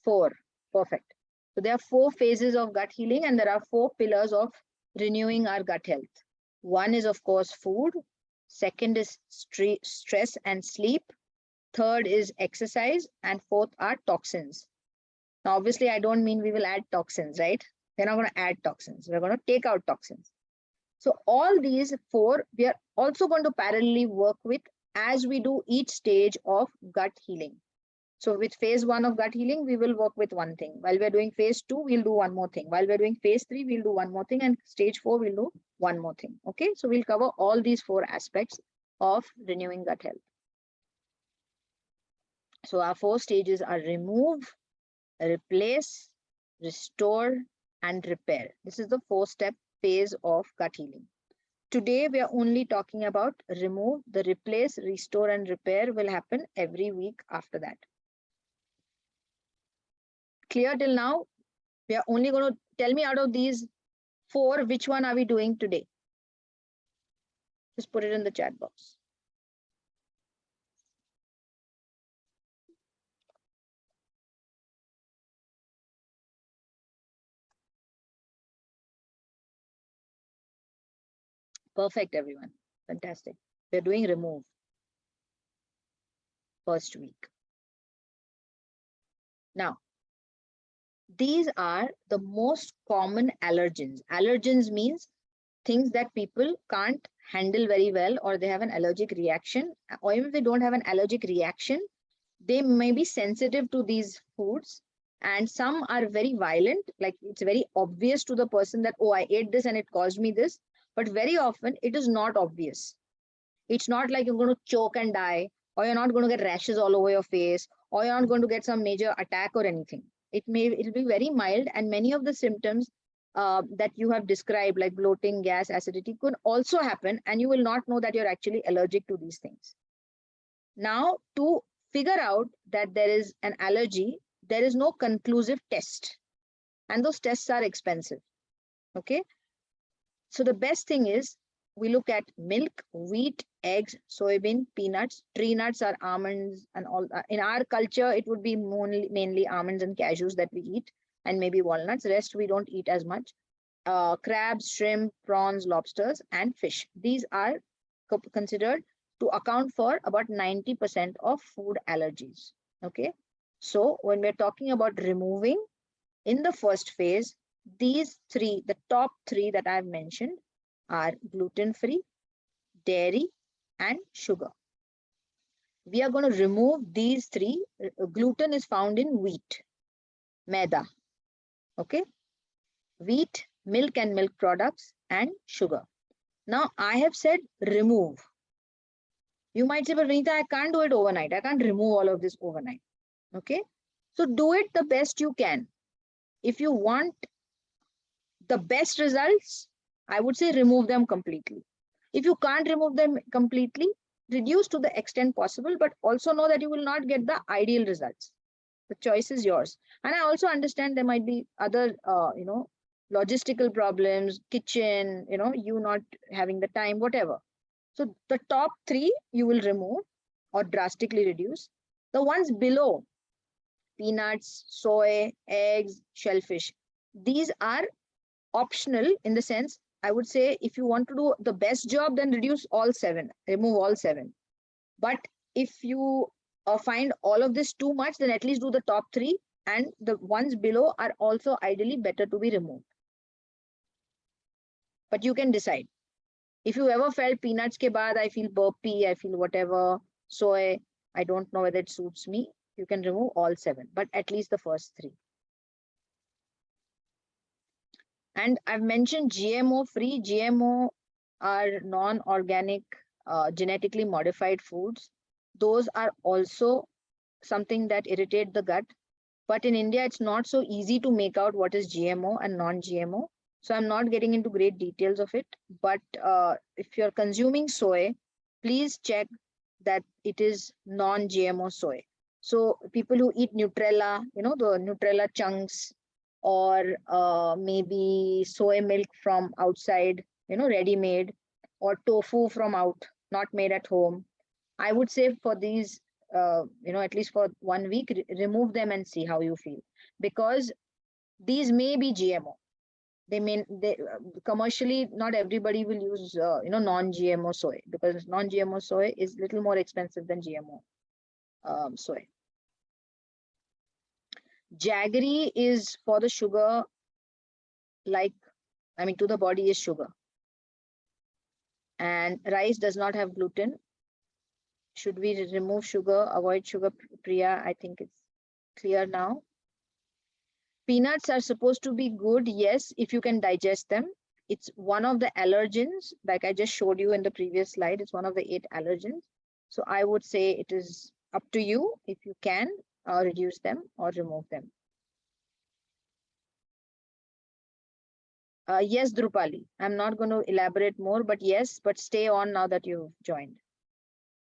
4. Perfect. So there are 4 phases of gut healing, and there are 4 pillars of renewing our gut health. One is, of course, food. Second is stress and sleep. Third is exercise. And fourth are toxins. Now, obviously, I don't mean we will add toxins, right? We're not going to add toxins. We're going to take out toxins. So all these 4, we are also going to parallelly work with as we do each stage of gut healing. So with phase 1 of gut healing, we will work with one thing. While we're doing phase 2, we'll do one more thing. While we're doing phase 3, we'll do one more thing. And stage 4, we'll do one more thing. Okay, so we'll cover all these 4 aspects of renewing gut health. So our 4 stages are remove, replace, restore, and repair. This is the 4-step phase of gut healing. Today, we are only talking about remove. The replace, restore, and repair will happen every week after that. Clear till now? We are only going to tell me out of these 4, which one are we doing today? Just put it in the chat box. Perfect, everyone. Fantastic. We're doing remove. First week. Now, these are the most common allergens. Allergens means things that people can't handle very well, or they have an allergic reaction, or even if they don't have an allergic reaction, they may be sensitive to these foods. And some are very violent, like it's very obvious to the person that, oh, I ate this and it caused me this. But very often it is not obvious. It's not like you're going to choke and die, or you're not going to get rashes all over your face, or you're not going to get some major attack or anything. It'll be very mild, and many of the symptoms that you have described, like bloating, gas, acidity, could also happen, and you will not know that you're actually allergic to these things. Now, to figure out that there is an allergy, there is no conclusive test, and those tests are expensive. Okay, so the best thing is we look at milk, wheat, eggs, soybean, peanuts. Tree nuts are almonds and all. In our culture, it would be mainly almonds and cashews that we eat, and maybe walnuts. Rest we don't eat as much. Crabs, shrimp, prawns, lobsters, and fish. These are considered to account for about 90% of food allergies. Okay, so when we're talking about removing in the first phase, these 3, the top 3 that I've mentioned, are gluten-free, dairy, and sugar. We are going to remove these 3. Gluten is found in wheat, maida. Okay, wheat, milk and milk products, and sugar. Now I have said remove. You might say, but Vinita, I can't do it overnight. I can't remove all of this overnight. Okay, so do it the best you can. If you want the best results, I would say remove them completely. If you can't remove them completely, reduce to the extent possible, but also know that you will not get the ideal results. The choice is yours. And I also understand there might be other, logistical problems, kitchen, you not having the time, whatever. So the top 3 you will remove or drastically reduce. The ones below, peanuts, soy, eggs, shellfish, these are optional in the sense, I would say if you want to do the best job, then reduce all 7, remove all 7. But if you find all of this too much, then at least do the top 3, and the ones below are also ideally better to be removed. But you can decide. If you ever felt peanuts ke baad, I feel burpy, I feel whatever, soy, I don't know whether it suits me, you can remove all 7, but at least the first 3. And I've mentioned GMO free. GMO are non-organic, genetically modified foods. Those are also something that irritate the gut. But in India, it's not so easy to make out what is GMO and non-GMO. So I'm not getting into great details of it. But if you're consuming soy, please check that it is non-GMO soy. So people who eat Nutella, the Nutella chunks, or maybe soy milk from outside, ready-made, or tofu from out, not made at home. I would say for these at least for 1 week, remove them and see how you feel, because these may be GMO. They commercially, not everybody will use non-GMO soy, because non-GMO soy is little more expensive than GMO soy. Jaggery is for the sugar, to the body is sugar. And rice does not have gluten. Should we remove sugar, avoid sugar, Priya? I think it's clear now. Peanuts are supposed to be good, yes, if you can digest them. It's one of the allergens, like I just showed you in the previous slide. It's one of the 8 allergens. So I would say it is up to you if you can reduce them or remove them. Yes, Drupali, I'm not going to elaborate more, but yes, but stay on now that you've joined.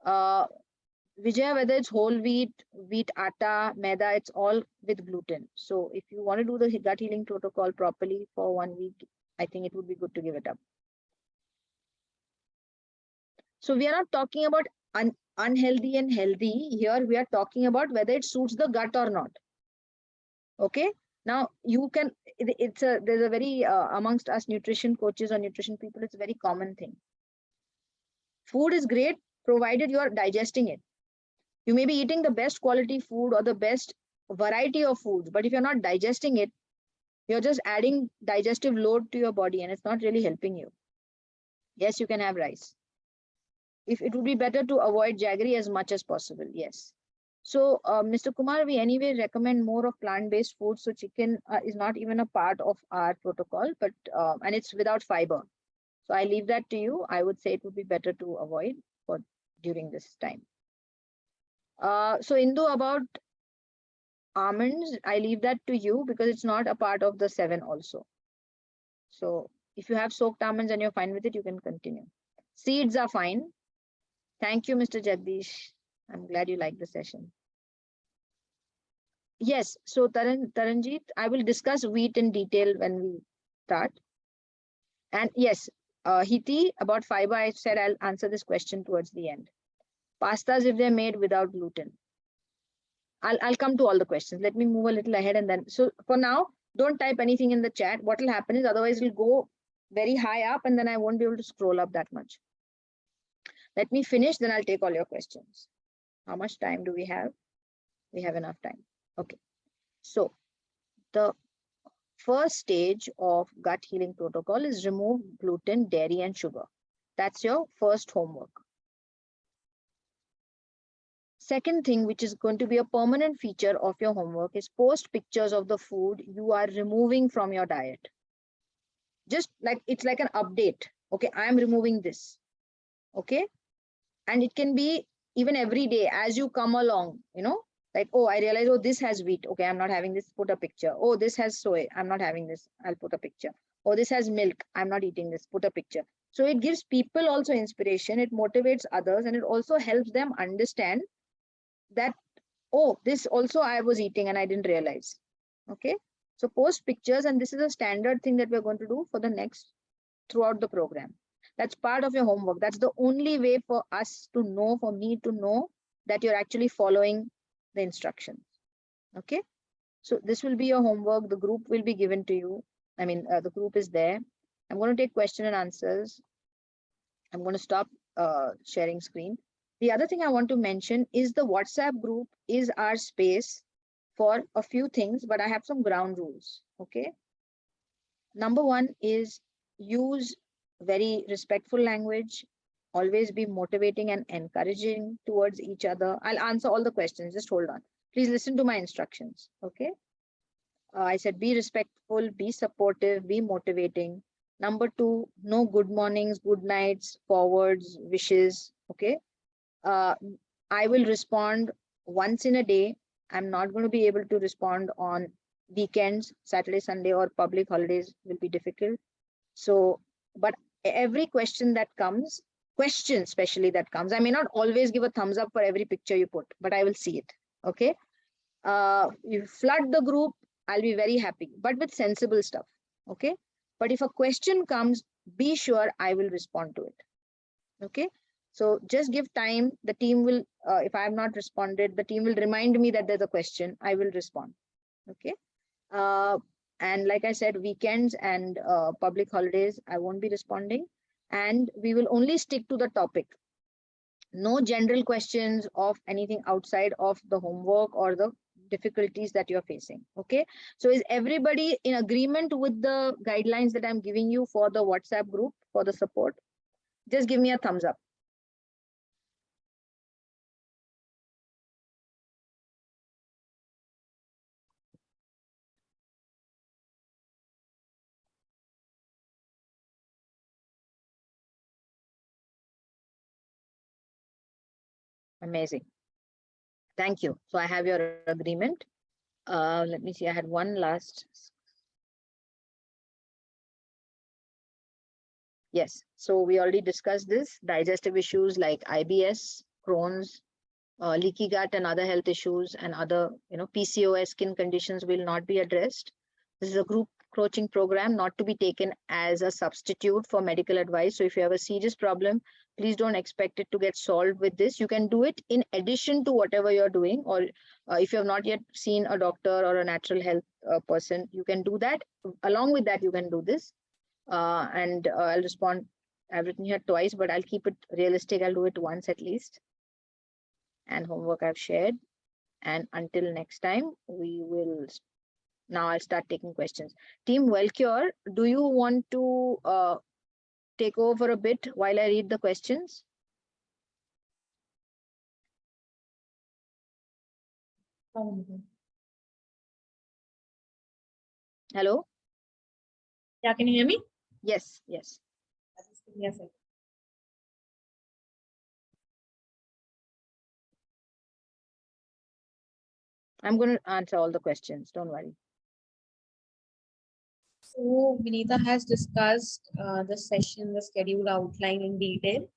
Vijaya, whether it's whole wheat, wheat atta, maida, it's all with gluten. So if you want to do the gut healing protocol properly for 1 week, I think it would be good to give it up. So we are not talking about unhealthy and healthy. Here we are talking about whether it suits the gut or not. Okay. Now you can, there's a very, amongst us nutrition coaches or nutrition people, it's a very common thing. Food is great, provided you are digesting it. You may be eating the best quality food or the best variety of foods, but if you're not digesting it, you're just adding digestive load to your body and it's not really helping you. Yes, you can have rice. If it would be better to avoid jaggery as much as possible, yes. So, Mr. Kumar, we anyway recommend more of plant-based food. So chicken is not even a part of our protocol, but and it's without fiber. So I leave that to you. I would say it would be better to avoid during this time. So Indu, about almonds, I leave that to you because it's not a part of the 7 also. So if you have soaked almonds and you're fine with it, you can continue. Seeds are fine. Thank you, Mr. Jagdish. I'm glad you liked the session. Yes, so Taranjeet, I will discuss wheat in detail when we start. And yes, Hiti, about fiber, I said I'll answer this question towards the end. Pastas, if they're made without gluten. I'll come to all the questions. Let me move a little ahead and then. So for now, don't type anything in the chat. What will happen is otherwise it'll go very high up and then I won't be able to scroll up that much. Let me finish, then I'll take all your questions. How much time do we have? We have enough time. Okay. So the first stage of gut healing protocol is remove gluten, dairy, and sugar. That's your first homework. Second thing, which is going to be a permanent feature of your homework, is post pictures of the food you are removing from your diet. Just like it's like an update. Okay, I am removing this. Okay. And it can be even every day as you come along, like, oh, I realize, oh, this has wheat. Okay, I'm not having this, put a picture. Oh, this has soy. I'm not having this. I'll put a picture. Oh, this has milk. I'm not eating this. Put a picture. So it gives people also inspiration. It motivates others and it also helps them understand that, oh, this also I was eating and I didn't realize. Okay. So post pictures, and this is a standard thing that we're going to do for throughout the program. That's part of your homework. That's the only way for us to know, for me to know that you're actually following the instructions. Okay. So this will be your homework. The group will be given to you. The group is there. I'm going to take question and answers. I'm going to stop sharing screen. The other thing I want to mention is the WhatsApp group is our space for a few things, but I have some ground rules. Okay. Number 1 is use very respectful language. Always be motivating and encouraging towards each other. I'll answer all the questions. Just hold on. Please listen to my instructions. Okay. I said be respectful, be supportive, be motivating. Number 2, no good mornings, good nights, forwards, wishes. Okay. I will respond once in a day. I'm not going to be able to respond on weekends, Saturday, Sunday, or public holidays will be difficult. So, but every question that comes, especially that comes, I may not always give a thumbs up for every picture you put, but I will see it. Okay. You flood the group, I'll be very happy, but with sensible stuff. Okay. But if a question comes, be sure I will respond to it. Okay. So just give time. The team will, if I have not responded, the team will remind me that there's a question. I will respond. Okay. And like I said, weekends and public holidays, I won't be responding. And we will only stick to the topic. No general questions of anything outside of the homework or the difficulties that you're facing. Okay. So is everybody in agreement with the guidelines that I'm giving you for the WhatsApp group for the support? Just give me a thumbs up. Amazing. Thank you. So I have your agreement. Let me see. I had one last. Yes. So we already discussed this. Digestive issues like IBS, Crohn's, leaky gut, and other health issues, and other, PCOS skin conditions will not be addressed. This is a group coaching program, not to be taken as a substitute for medical advice. So if you have a serious problem, please don't expect it to get solved with this. You can do it in addition to whatever you're doing, or if you have not yet seen a doctor or a natural health person, you can do that. Along with that, you can do this. And I'll respond. I've written here twice, but I'll keep it realistic. I'll do it once at least. And homework I've shared. And until next time, we will. Now I'll start taking questions. Team Wellcure, do you want to take over a bit while I read the questions? Hello? Yeah, can you hear me? Yes, yes. Yes, sir. I'm going to answer all the questions. Don't worry. So Vinita has discussed the session, the schedule outline in detail.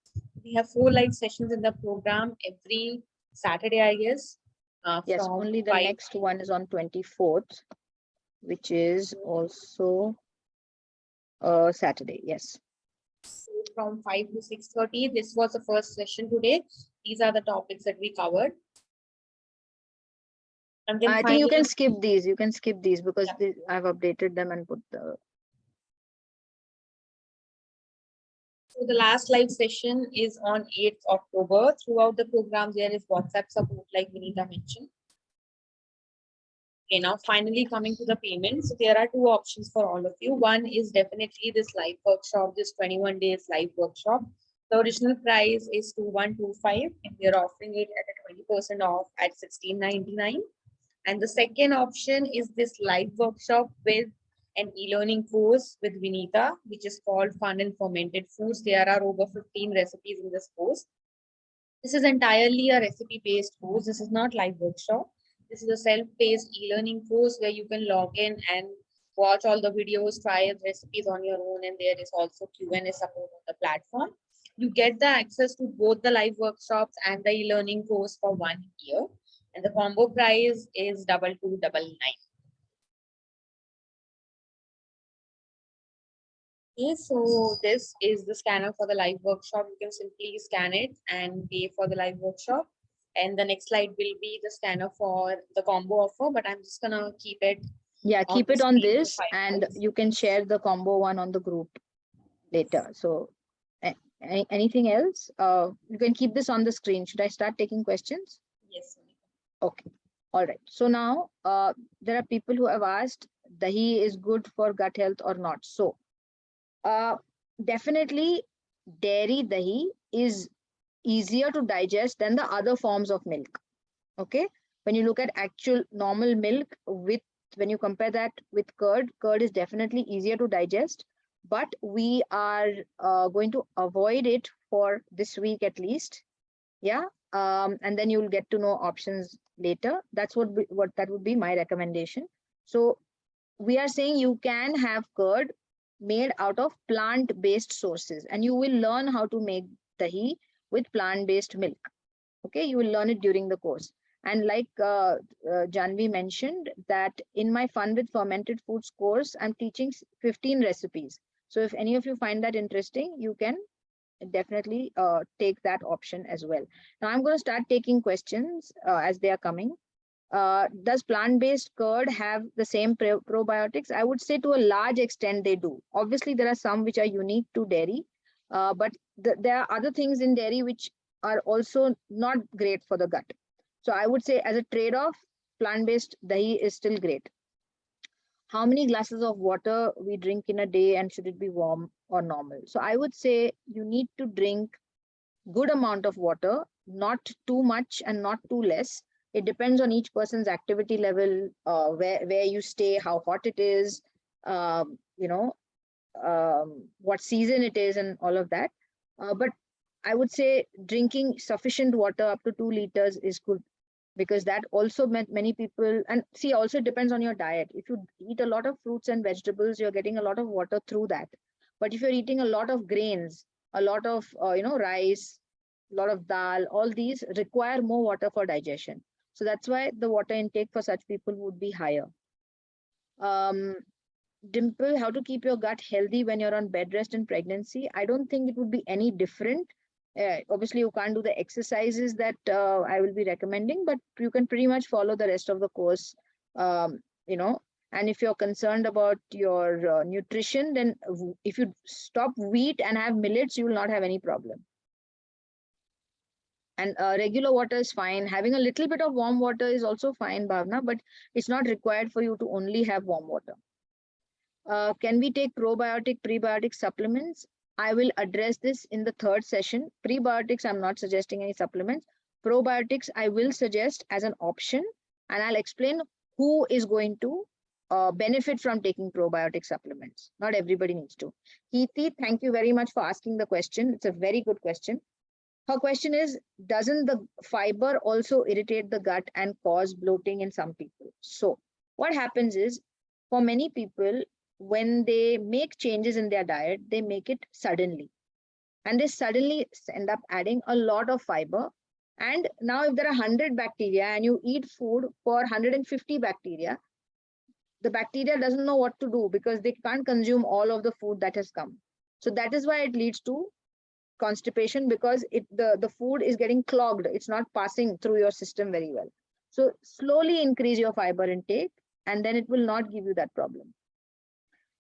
We have 4 live sessions in the program every Saturday, I guess. Yes, only the next one is on 24th, which is also Saturday. Yes. So from 5 to 6:30, this was the first session today. These are the topics that we covered. And then I think you can skip these. You can skip these because I've updated them and put the. So the last live session is on 8th October. Throughout the program, there is WhatsApp support, like Vinita mentioned. Okay, now finally coming to the payments. So there are 2 options for all of you. One is definitely this live workshop, this 21 days live workshop. The original price is 2125 and we are offering it at a 20% off at 1699. And the second option is this live workshop with an e-learning course with Vinita, which is called Fun and Fermented Foods. There are over 15 recipes in this course. This is entirely a recipe-based course. This is not live workshop. This is a self-paced e-learning course where you can log in and watch all the videos, try recipes on your own, and there is also Q&A support on the platform. You get the access to both the live workshops and the e-learning course for 1 year. And the combo price is 2299. Okay, so this is the scanner for the live workshop. You can simply scan it and pay for the live workshop. And the next slide will be the scanner for the combo offer, but I'm just gonna keep it. Yeah, keep it on this, and you can share the combo one on the group later. So anything else? You can keep this on the screen. Should I start taking questions? Yes. Okay. All right. So now there are people who have asked, dahi is good for gut health or not. So definitely dairy dahi is easier to digest than the other forms of milk. Okay. When you look at actual normal milk when you compare that with curd is definitely easier to digest, but we are going to avoid it for this week at least. Yeah. And then you'll get to know options later. That's what that would be my recommendation. So we are saying you can have curd made out of plant-based sources, and you will learn how to make dahi with plant-based milk. Okay, you will learn it during the course. And like Janvi mentioned, that in my Fun with Fermented Foods course, I'm teaching 15 recipes. So if any of you find that interesting, you can definitely take that option as well. Now I'm going to start taking questions as they are coming. Does plant-based curd have the same probiotics? I would say to a large extent they do. Obviously, there are some which are unique to dairy, but there are other things in dairy which are also not great for the gut. So I would say as a trade-off, plant-based dahi is still great. How many glasses of water we drink in a day, and should it be warm or normal? So I would say you need to drink good amount of water, not too much and not too less. It depends on each person's activity level, where you stay, how hot it is, you know, what season it is, and all of that. But I would say drinking sufficient water up to 2 liters is good, because that also meant many people, and see, also depends on your diet. If you eat a lot of fruits and vegetables, you're getting a lot of water through that. But if you're eating a lot of grains, a lot of rice, a lot of dal, all these require more water for digestion. So that's why the water intake for such people would be higher. Dimple, how to keep your gut healthy when you're on bed rest in pregnancy? I don't think it would be any different. Obviously, you can't do the exercises that I will be recommending, but you can pretty much follow the rest of the course. You know, and if you're concerned about your nutrition, then if you stop wheat and have millets, you will not have any problem. And regular water is fine. Having a little bit of warm water is also fine, Bhavna, but it's not required for you to only have warm water. Can we take probiotic, prebiotic supplements? I will address this in the third session. Prebiotics, I'm not suggesting any supplements. Probiotics, I will suggest as an option, and I'll explain who is going to benefit from taking probiotic supplements. Not everybody needs to. Keerti, thank you very much for asking the question. It's a very good question. Her question is, doesn't the fiber also irritate the gut and cause bloating in some people? So what happens is, for many people, when they make changes in their diet, they make it suddenly. And they suddenly end up adding a lot of fiber. And now if there are 100 bacteria and you eat food for 150 bacteria, the bacteria doesn't know what to do because they can't consume all of the food that has come. So that is why it leads to constipation, because the food is getting clogged. It's not passing through your system very well. So slowly increase your fiber intake, and then it will not give you that problem.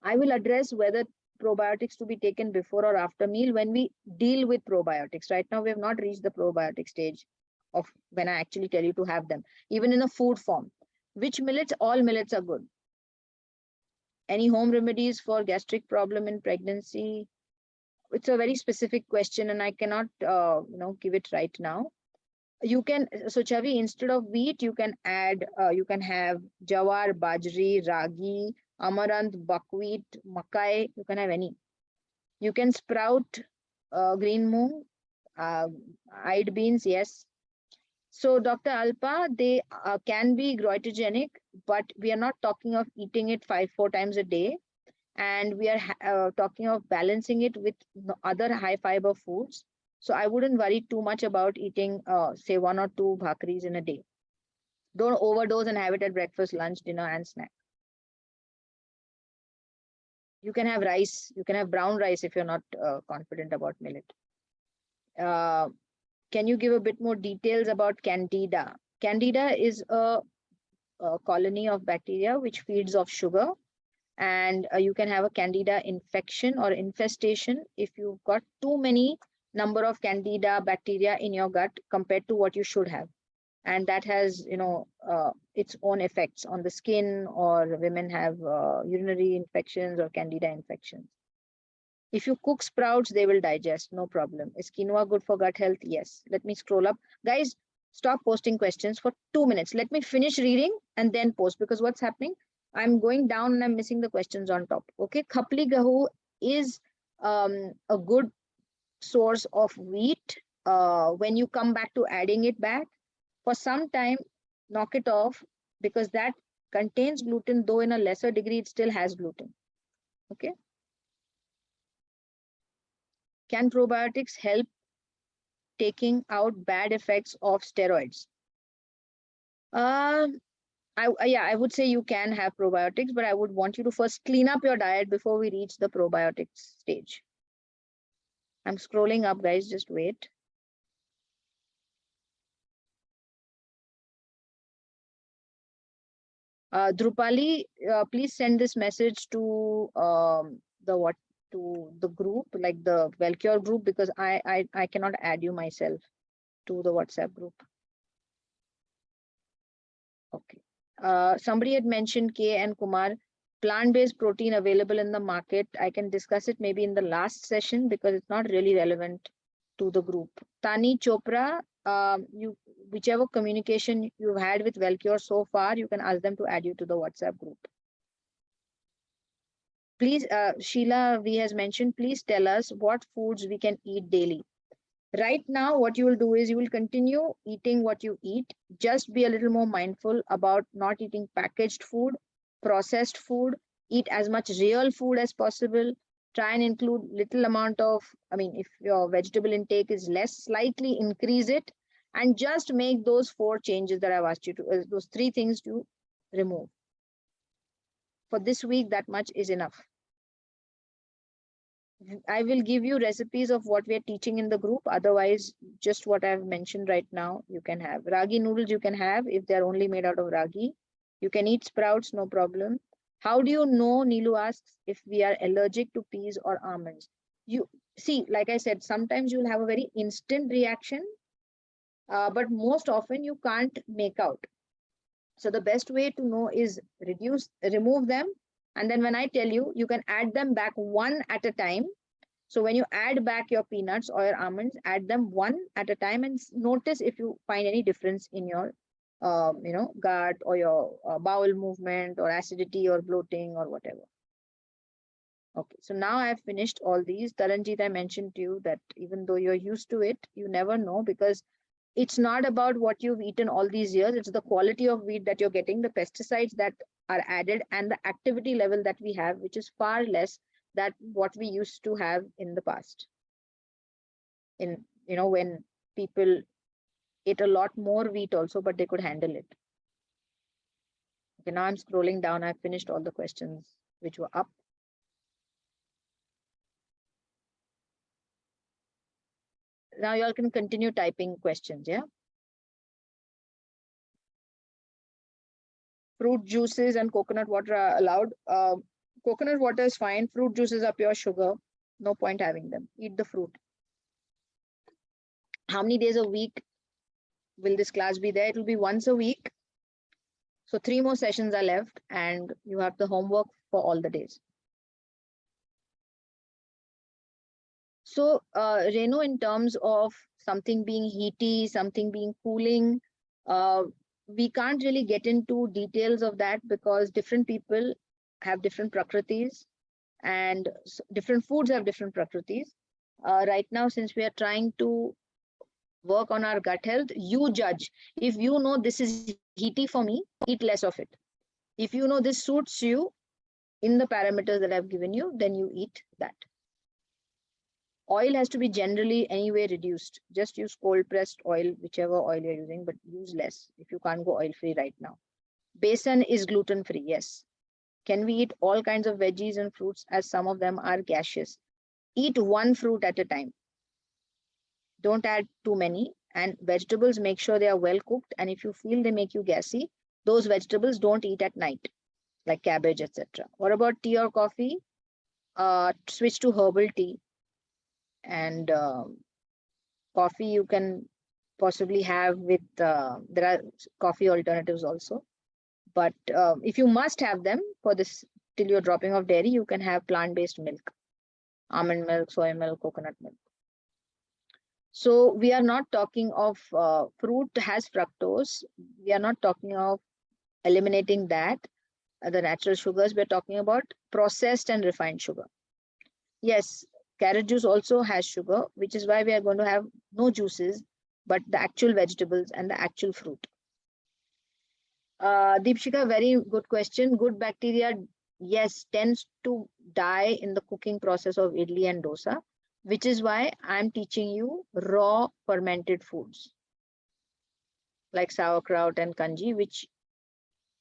I will address whether probiotics to be taken before or after meal when we deal with probiotics. Right now, we have not reached the probiotic stage of when I actually tell you to have them, even in a food form. Which millets? All millets are good. Any home remedies for gastric problem in pregnancy? It's a very specific question, and I cannot, give it right now. You can, so Chavi, instead of wheat, you can add, you can have jawar, bajri, ragi, amaranth, buckwheat, makai. You can have any. You can sprout green moong, eyed beans, yes. So Dr. Alpa, they can be goiterogenic, but we are not talking of eating it 4 times a day. And we are talking of balancing it with other high fiber foods. So I wouldn't worry too much about eating, say, 1 or 2 bhakris in a day. Don't overdose and have it at breakfast, lunch, dinner, and snack. You can have rice. You can have brown rice if you're not confident about millet. Can you give a bit more details about Candida? Candida is a colony of bacteria which feeds off sugar. And you can have a candida infection or infestation if you've got too many number of candida bacteria in your gut compared to what you should have. And that has, its own effects on the skin, or women have urinary infections or candida infections. If you cook sprouts, they will digest, no problem. Is quinoa good for gut health? Yes. Let me scroll up. Guys, stop posting questions for 2 minutes. Let me finish reading and then post, because what's happening? I'm going down and I'm missing the questions on top. Okay, khapli gahu is a good source of wheat. When you come back to adding it back, for some time, knock it off, because that contains gluten, though in a lesser degree, it still has gluten. Okay. Can probiotics help taking out bad effects of steroids? I would say you can have probiotics, but I would want you to first clean up your diet before we reach the probiotics stage. I'm scrolling up, guys. Just wait. Drupali, please send this message to the group, like the Wellcure group, because I cannot add you myself to the WhatsApp group. Okay. Somebody had mentioned K and Kumar, plant-based protein available in the market. I can discuss it maybe in the last session because it's not really relevant to the group. Tani Chopra, whichever communication you've had with Wellcure so far, you can ask them to add you to the WhatsApp group. Please, Sheila V has mentioned, please tell us what foods we can eat daily. Right now, what you will do is you will continue eating what you eat. Just be a little more mindful about not eating packaged food, processed food, eat as much real food as possible. Try and include little amount of, if your vegetable intake is less, slightly increase it, and just make those 4 changes that I've asked you to, those 3 things to remove. For this week, that much is enough. I will give you recipes of what we are teaching in the group. Otherwise, just what I've mentioned right now, you can have. Ragi noodles you can have if they're only made out of ragi. You can eat sprouts, no problem. How do you know, Neelu asks, if we are allergic to peas or almonds? You see, like I said, sometimes you'll have a very instant reaction, but most often you can't make out. So the best way to know is remove them. And then when I tell you, you can add them back one at a time. So when you add back your peanuts or your almonds, add them one at a time and notice if you find any difference in your, gut or your bowel movement or acidity or bloating or whatever. Okay, so now I've finished all these. Taranjit, I mentioned to you that even though you're used to it, you never know, because it's not about what you've eaten all these years. It's the quality of wheat that you're getting, the pesticides that are added, and the activity level that we have, which is far less than what we used to have in the past. When people ate a lot more wheat also, but they could handle it. Okay, now I'm scrolling down. I've finished all the questions which were up. Now you all can continue typing questions, yeah? Fruit juices and coconut water are allowed. Coconut water is fine. Fruit juices are pure sugar. No point having them. Eat the fruit. How many days a week will this class be there? It will be once a week. So 3 more sessions are left and you have the homework for all the days. So Renu, in terms of something being heaty, something being cooling, we can't really get into details of that because different people have different prakritis and different foods have different prakritis. Right now, since we are trying to work on our gut health, you judge. If you know this is heaty for me, eat less of it. If you know this suits you in the parameters that I've given you, then you eat that. Oil has to be generally anyway reduced. Just use cold pressed oil, whichever oil you're using, but use less if you can't go oil free right now. Besan is gluten free, yes. Can we eat all kinds of veggies and fruits as some of them are gaseous? Eat one fruit at a time. Don't add too many. And vegetables, make sure they are well cooked. And if you feel they make you gassy, those vegetables don't eat at night, like cabbage, etc. What about tea or coffee? Switch to herbal tea. And coffee you can possibly have with, there are coffee alternatives also. But if you must have them for this, till you're dropping off dairy, you can have plant-based milk, almond milk, soy milk, coconut milk. So we are not talking of fruit has fructose. We are not talking of eliminating that, the natural sugars. We're talking about processed and refined sugar. Yes, carrot juice also has sugar, which is why we are going to have no juices, but the actual vegetables and the actual fruit. Deepshika, very good question. Good bacteria, yes, tends to die in the cooking process of idli and dosa, which is why I'm teaching you raw fermented foods like sauerkraut and kanji, which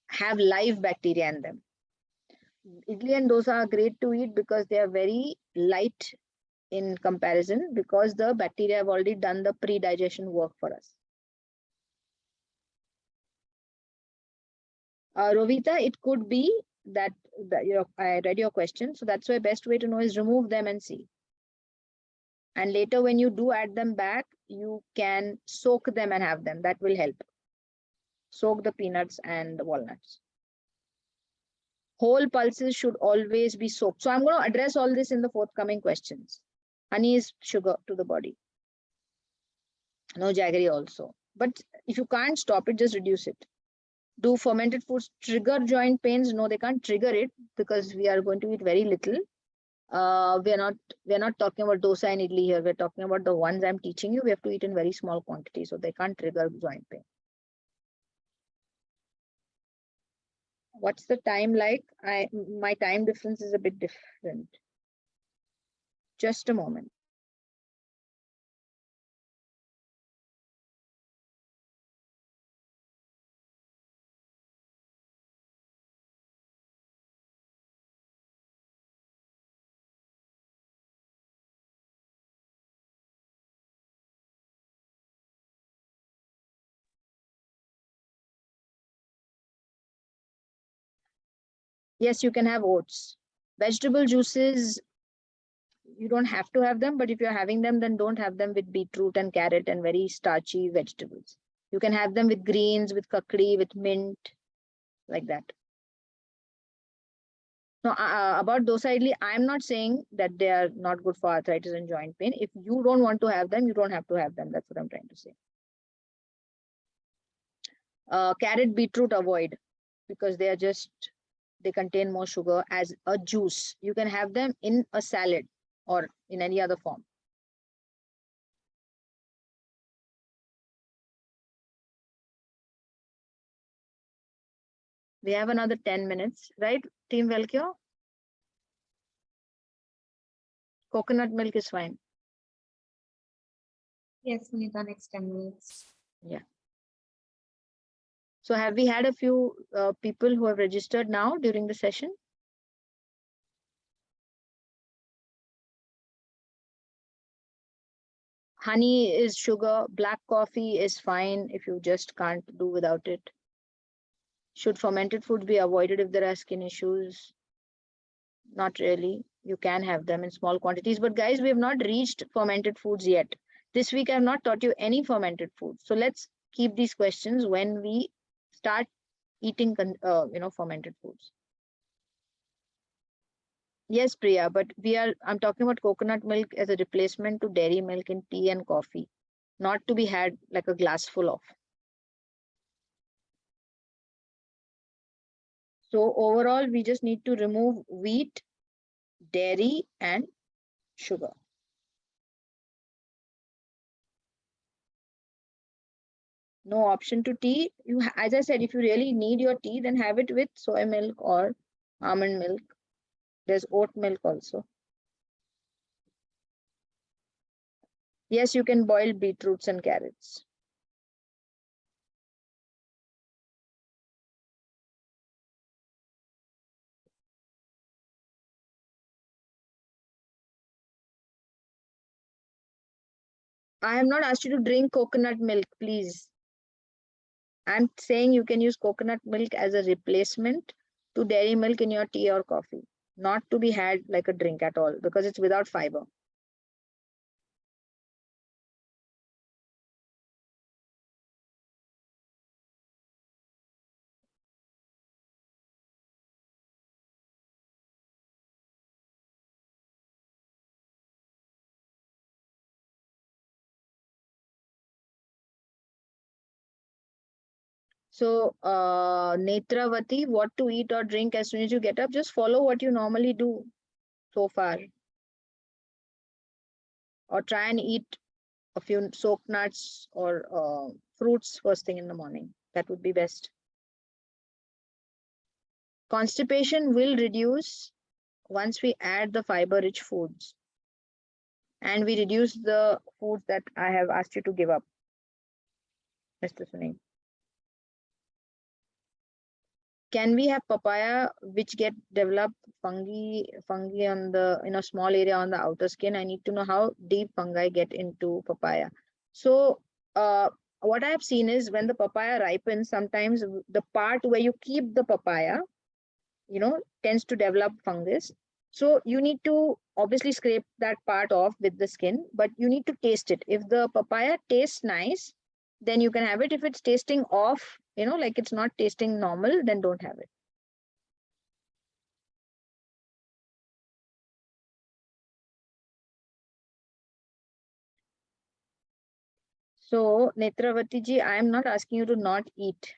have live bacteria in them. Idli and dosa are great to eat because they are very light in comparison because the bacteria have already done the pre-digestion work for us. Rovita, it could be that I read your question. So that's why best way to know is remove them and see. And later when you do add them back, you can soak them and have them. That will help. Soak the peanuts and the walnuts. Whole pulses should always be soaked. So I'm going to address all this in the forthcoming questions. Honey is sugar to the body. No jaggery also. But if you can't stop it, just reduce it. Do fermented foods trigger joint pains? No, they can't trigger it because we are going to eat very little. We're not talking about dosa and idli here. We're talking about the ones I'm teaching you. We have to eat in very small quantity, so they can't trigger joint pain. What's the time like? My time difference is a bit different. Just a moment. Yes, you can have oats. Vegetable juices, you don't have to have them, but if you're having them, then don't have them with beetroot and carrot and very starchy vegetables. You can have them with greens, with kakdi, with mint, like that. Now, about dosa idli, I'm not saying that they are not good for arthritis and joint pain. If you don't want to have them, you don't have to have them. That's what I'm trying to say. Carrot, beetroot, avoid because they contain more sugar as a juice. You can have them in a salad or in any other form. We have another 10 minutes, right, Team Wellcure? Coconut milk is fine. Yes, Vinita, next 10 minutes. Yeah. So have we had a few people who have registered now during the session? Honey is sugar. Black coffee is fine if you just can't do without it. Should fermented foods be avoided if there are skin issues? Not really. You can have them in small quantities. But guys, we have not reached fermented foods yet. This week I have not taught you any fermented foods. So let's keep these questions when we start eating fermented foods. Yes, Priya, but I'm talking about coconut milk as a replacement to dairy milk in tea and coffee, not to be had like a glass full of. So overall, we just need to remove wheat, dairy, and sugar. No option to tea. As I said, if you really need your tea, then have it with soy milk or almond milk. There's oat milk also. Yes, you can boil beetroots and carrots. I have not asked you to drink coconut milk, please. I'm saying you can use coconut milk as a replacement to dairy milk in your tea or coffee, not to be had like a drink at all because it's without fiber. So, Netravati, what to eat or drink as soon as you get up? Just follow what you normally do so far. Or try and eat a few soaked nuts or fruits first thing in the morning. That would be best. Constipation will reduce once we add the fiber-rich foods. And we reduce the foods that I have asked you to give up, Mr. Sunil. can we have papaya which get developed fungi on the small area on the outer skin? I need to know how deep fungi get into papaya. So what I have seen is when the papaya ripens, sometimes the part where you keep the papaya, tends to develop fungus. So you need to obviously scrape that part off with the skin, but you need to taste it. If the papaya tastes nice, then you can have it. If it's tasting off, like it's not tasting normal, then don't have it. So Netravati ji, I am not asking you to not eat.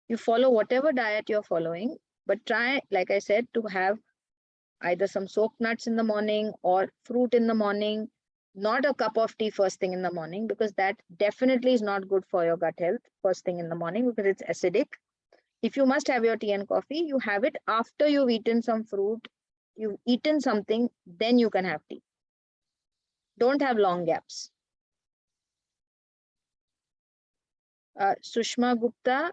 You follow whatever diet you're following, but try, like I said, to have either some soaked nuts in the morning or fruit in the morning, not a cup of tea first thing in the morning, because that definitely is not good for your gut health first thing in the morning because it's acidic. If you must have your tea and coffee, you have it after you've eaten some fruit, you've eaten something, then you can have tea. Don't have long gaps. Sushma Gupta,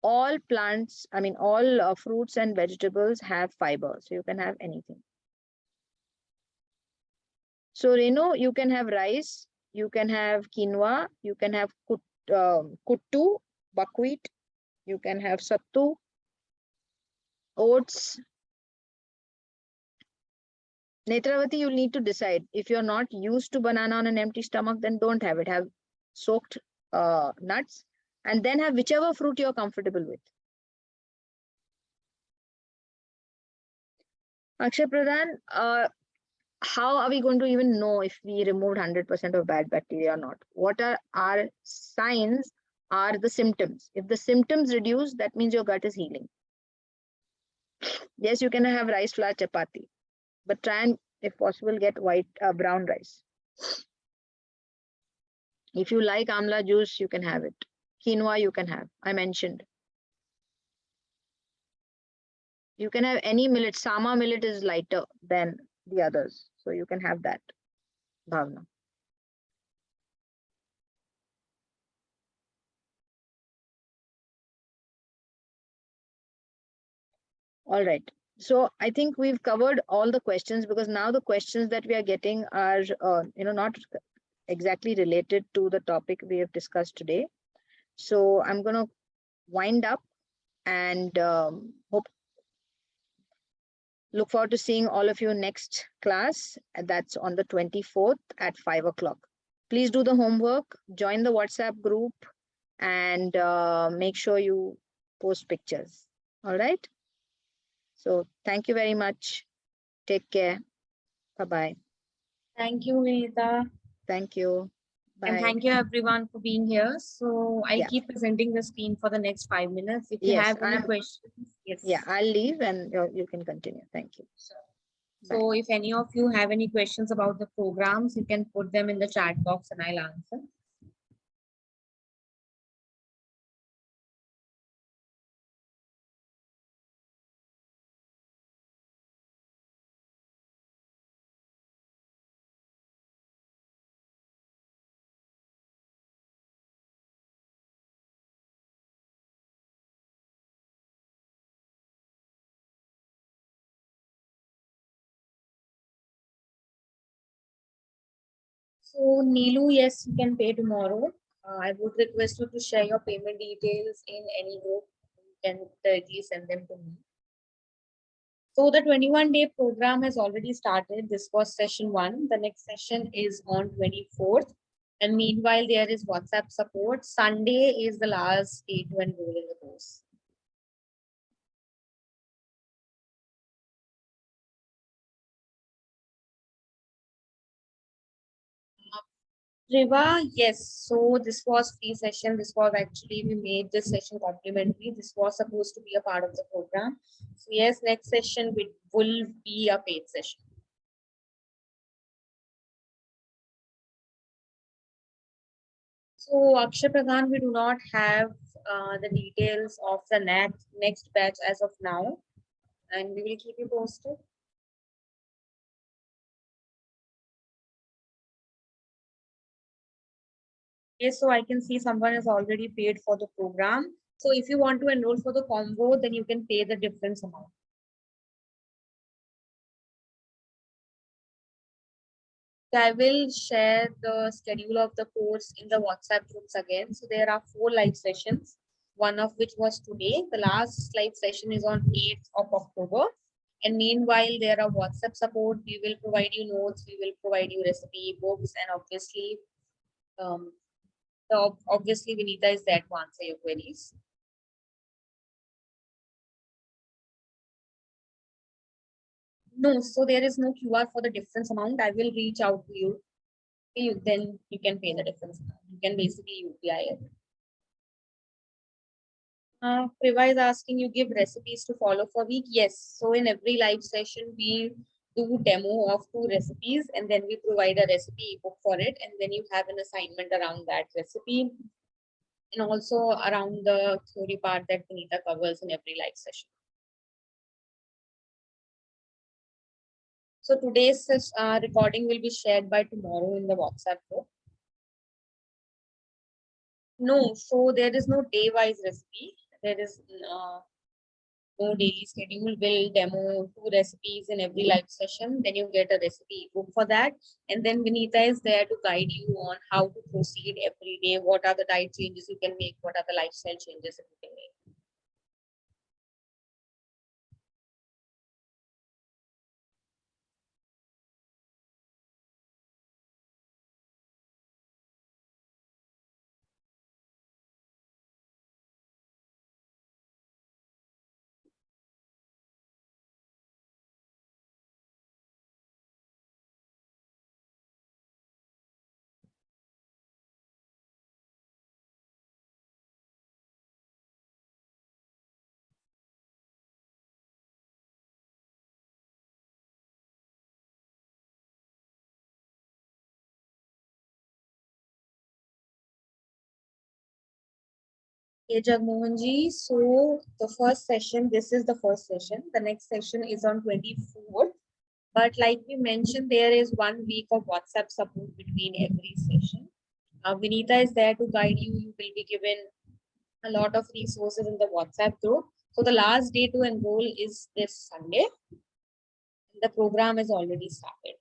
all plants, all fruits and vegetables have fiber, so you can have anything. So Renu, you can have rice, you can have quinoa, you can have kuttu, buckwheat, you can have sattu, oats. Netravati, you'll need to decide. If you're not used to banana on an empty stomach, then don't have it. Have soaked nuts and then have whichever fruit you're comfortable with. Akshay Pradhan, how are we going to even know if we removed 100% of bad bacteria or not? What are our signs? Are the symptoms. If the symptoms reduce, that means your gut is healing. Yes, you can have rice flour chapati, but try and, if possible, get brown rice. If you like amla juice, you can have it. Quinoa, you can have. I mentioned. You can have any millet. Sama millet is lighter than the others, so you can have that. Bhavna. All right. So I think we've covered all the questions, because now the questions that we are getting are, not exactly related to the topic we have discussed today. So I'm going to wind up and look forward to seeing all of you next class. That's on the 24th at 5 o'clock. Please do the homework, join the WhatsApp group, and make sure you post pictures. All right. So thank you very much. Take care. Bye-bye. Thank you, Vinita. Thank you. Bye. And thank you everyone for being here. So I'll keep presenting the screen for the next 5 minutes. If you have any questions, yes. Yeah, I'll leave and you can continue. Thank you. So if any of you have any questions about the programs, you can put them in the chat box and I'll answer. So Neelu, yes, you can pay tomorrow. I would request you to share your payment details in any group. You can directly send them to me. So the 21-day program has already started. This was session 1. The next session is on 24th. And meanwhile, there is WhatsApp support. Sunday is the last day to enroll in the course. Riva, yes. So this was free session. This was actually, we made this session complimentary. This was supposed to be a part of the program. So yes, next session will be a paid session. So Akshay Pradhan, we do not have the details of the next batch as of now, and we will keep you posted. Yes, so I can see someone has already paid for the program. So if you want to enroll for the combo, then you can pay the difference amount. So I will share the schedule of the course in the WhatsApp groups again. So there are 4 live sessions, one of which was today. The last live session is on 8th of October. And meanwhile, there are WhatsApp support. We will provide you notes. We will provide you recipe books, and obviously, um, obviously Vinita is there to answer your queries. No, so there is no QR for the difference amount. I will reach out to you. Then you can pay the difference amount. You can basically UPI it. Priva is asking you give recipes to follow for a week. Yes. So in every live session, we do demo of 2 recipes and then we provide a recipe ebook for it. And then you have an assignment around that recipe and also around the theory part that Vinita covers in every live session. So today's recording will be shared by tomorrow in the WhatsApp group. No, so there is no day-wise recipe. There is no daily schedule. Will demo 2 recipes in every live session. Then you get a recipe book for that. And then Vinita is there to guide you on how to proceed every day. What are the diet changes you can make? What are the lifestyle changes that you can make? Okay, Jagmohanji. So the first session, this is the first session. The next session is on 24th. But like we mentioned, there is 1 week of WhatsApp support between every session. Vinita is there to guide you. You will be given a lot of resources in the WhatsApp group. So the last day to enroll is this Sunday. The program is already started.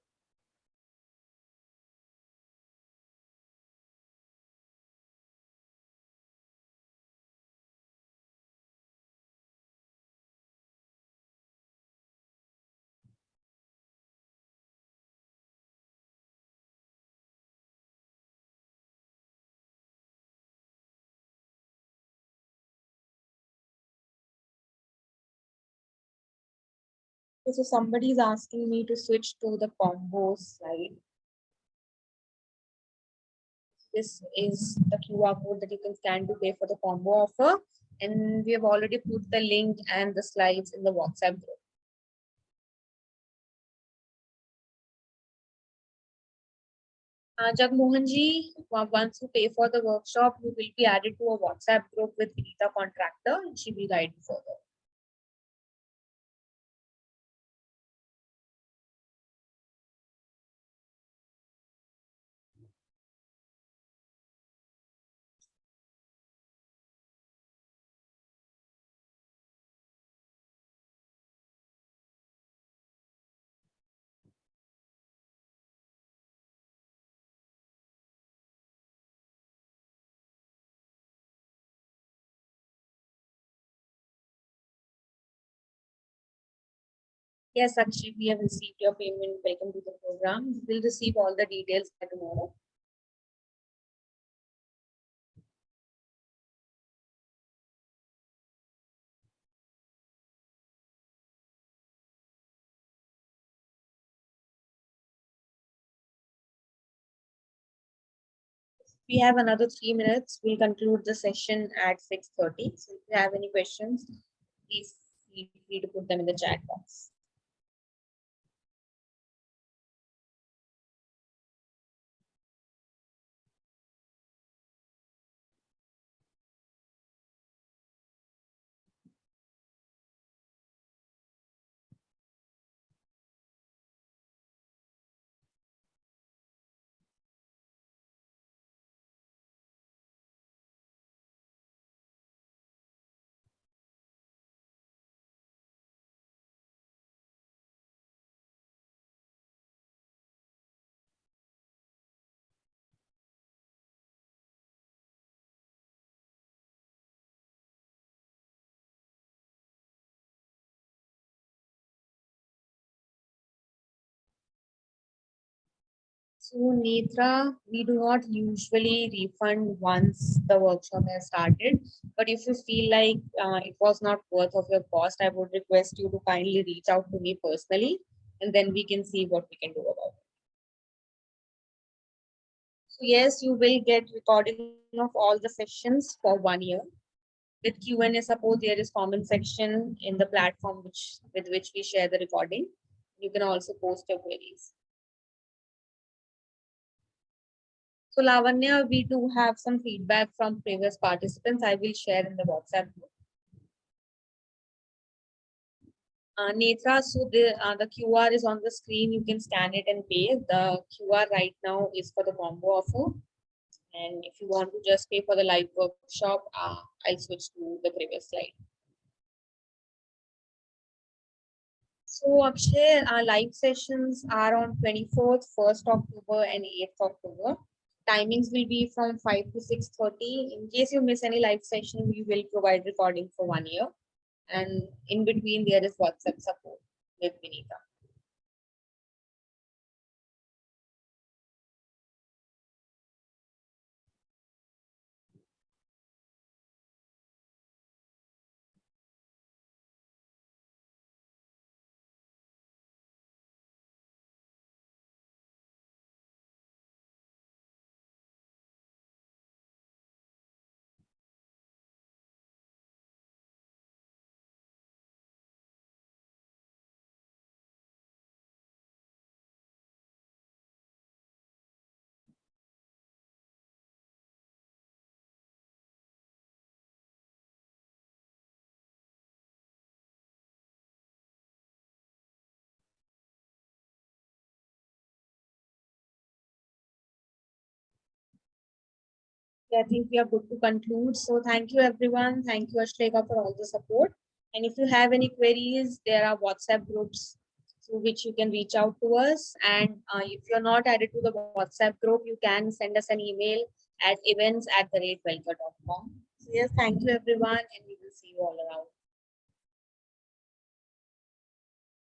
So somebody is asking me to switch to the combo slide. This is the QR code that you can scan to pay for the combo offer. And we have already put the link and the slides in the WhatsApp group. Jagmohanji, once you pay for the workshop, you will be added to a WhatsApp group with Vinita Contractor and she will guide you further. Yes, Akshi, we have received your payment. Welcome to the program. You will receive all the details by tomorrow. We have another 3 minutes. We'll conclude the session at 6:30. So if you have any questions, please feel free to put them in the chat box. So, Netra, we do not usually refund once the workshop has started. But if you feel like it was not worth of your cost, I would request you to kindly reach out to me personally, and then we can see what we can do about it. So yes, you will get recording of all the sessions for 1 year. With Q&A support, there is comment section in the platform with which we share the recording. You can also post your queries. So Lavanya, we do have some feedback from previous participants. I will share in the WhatsApp group. Netra, so the QR is on the screen. You can scan it and pay. The QR right now is for the combo offer. And if you want to just pay for the live workshop, I'll switch to the previous slide. So Akshay, our live sessions are on 24th, 1st October and 8th October. Timings will be from 5 to 6:30. In case you miss any live session, we will provide recording for 1 year. And in between, there is WhatsApp support with Vinita. Yeah, I think we are good to conclude. So thank you everyone. Thank you Ashleka for all the support. And if you have any queries, there are WhatsApp groups through which you can reach out to us. And if you're not added to the WhatsApp group, you can send us an email at events@welcome.com. So yes, thank you everyone, and we will see you all around.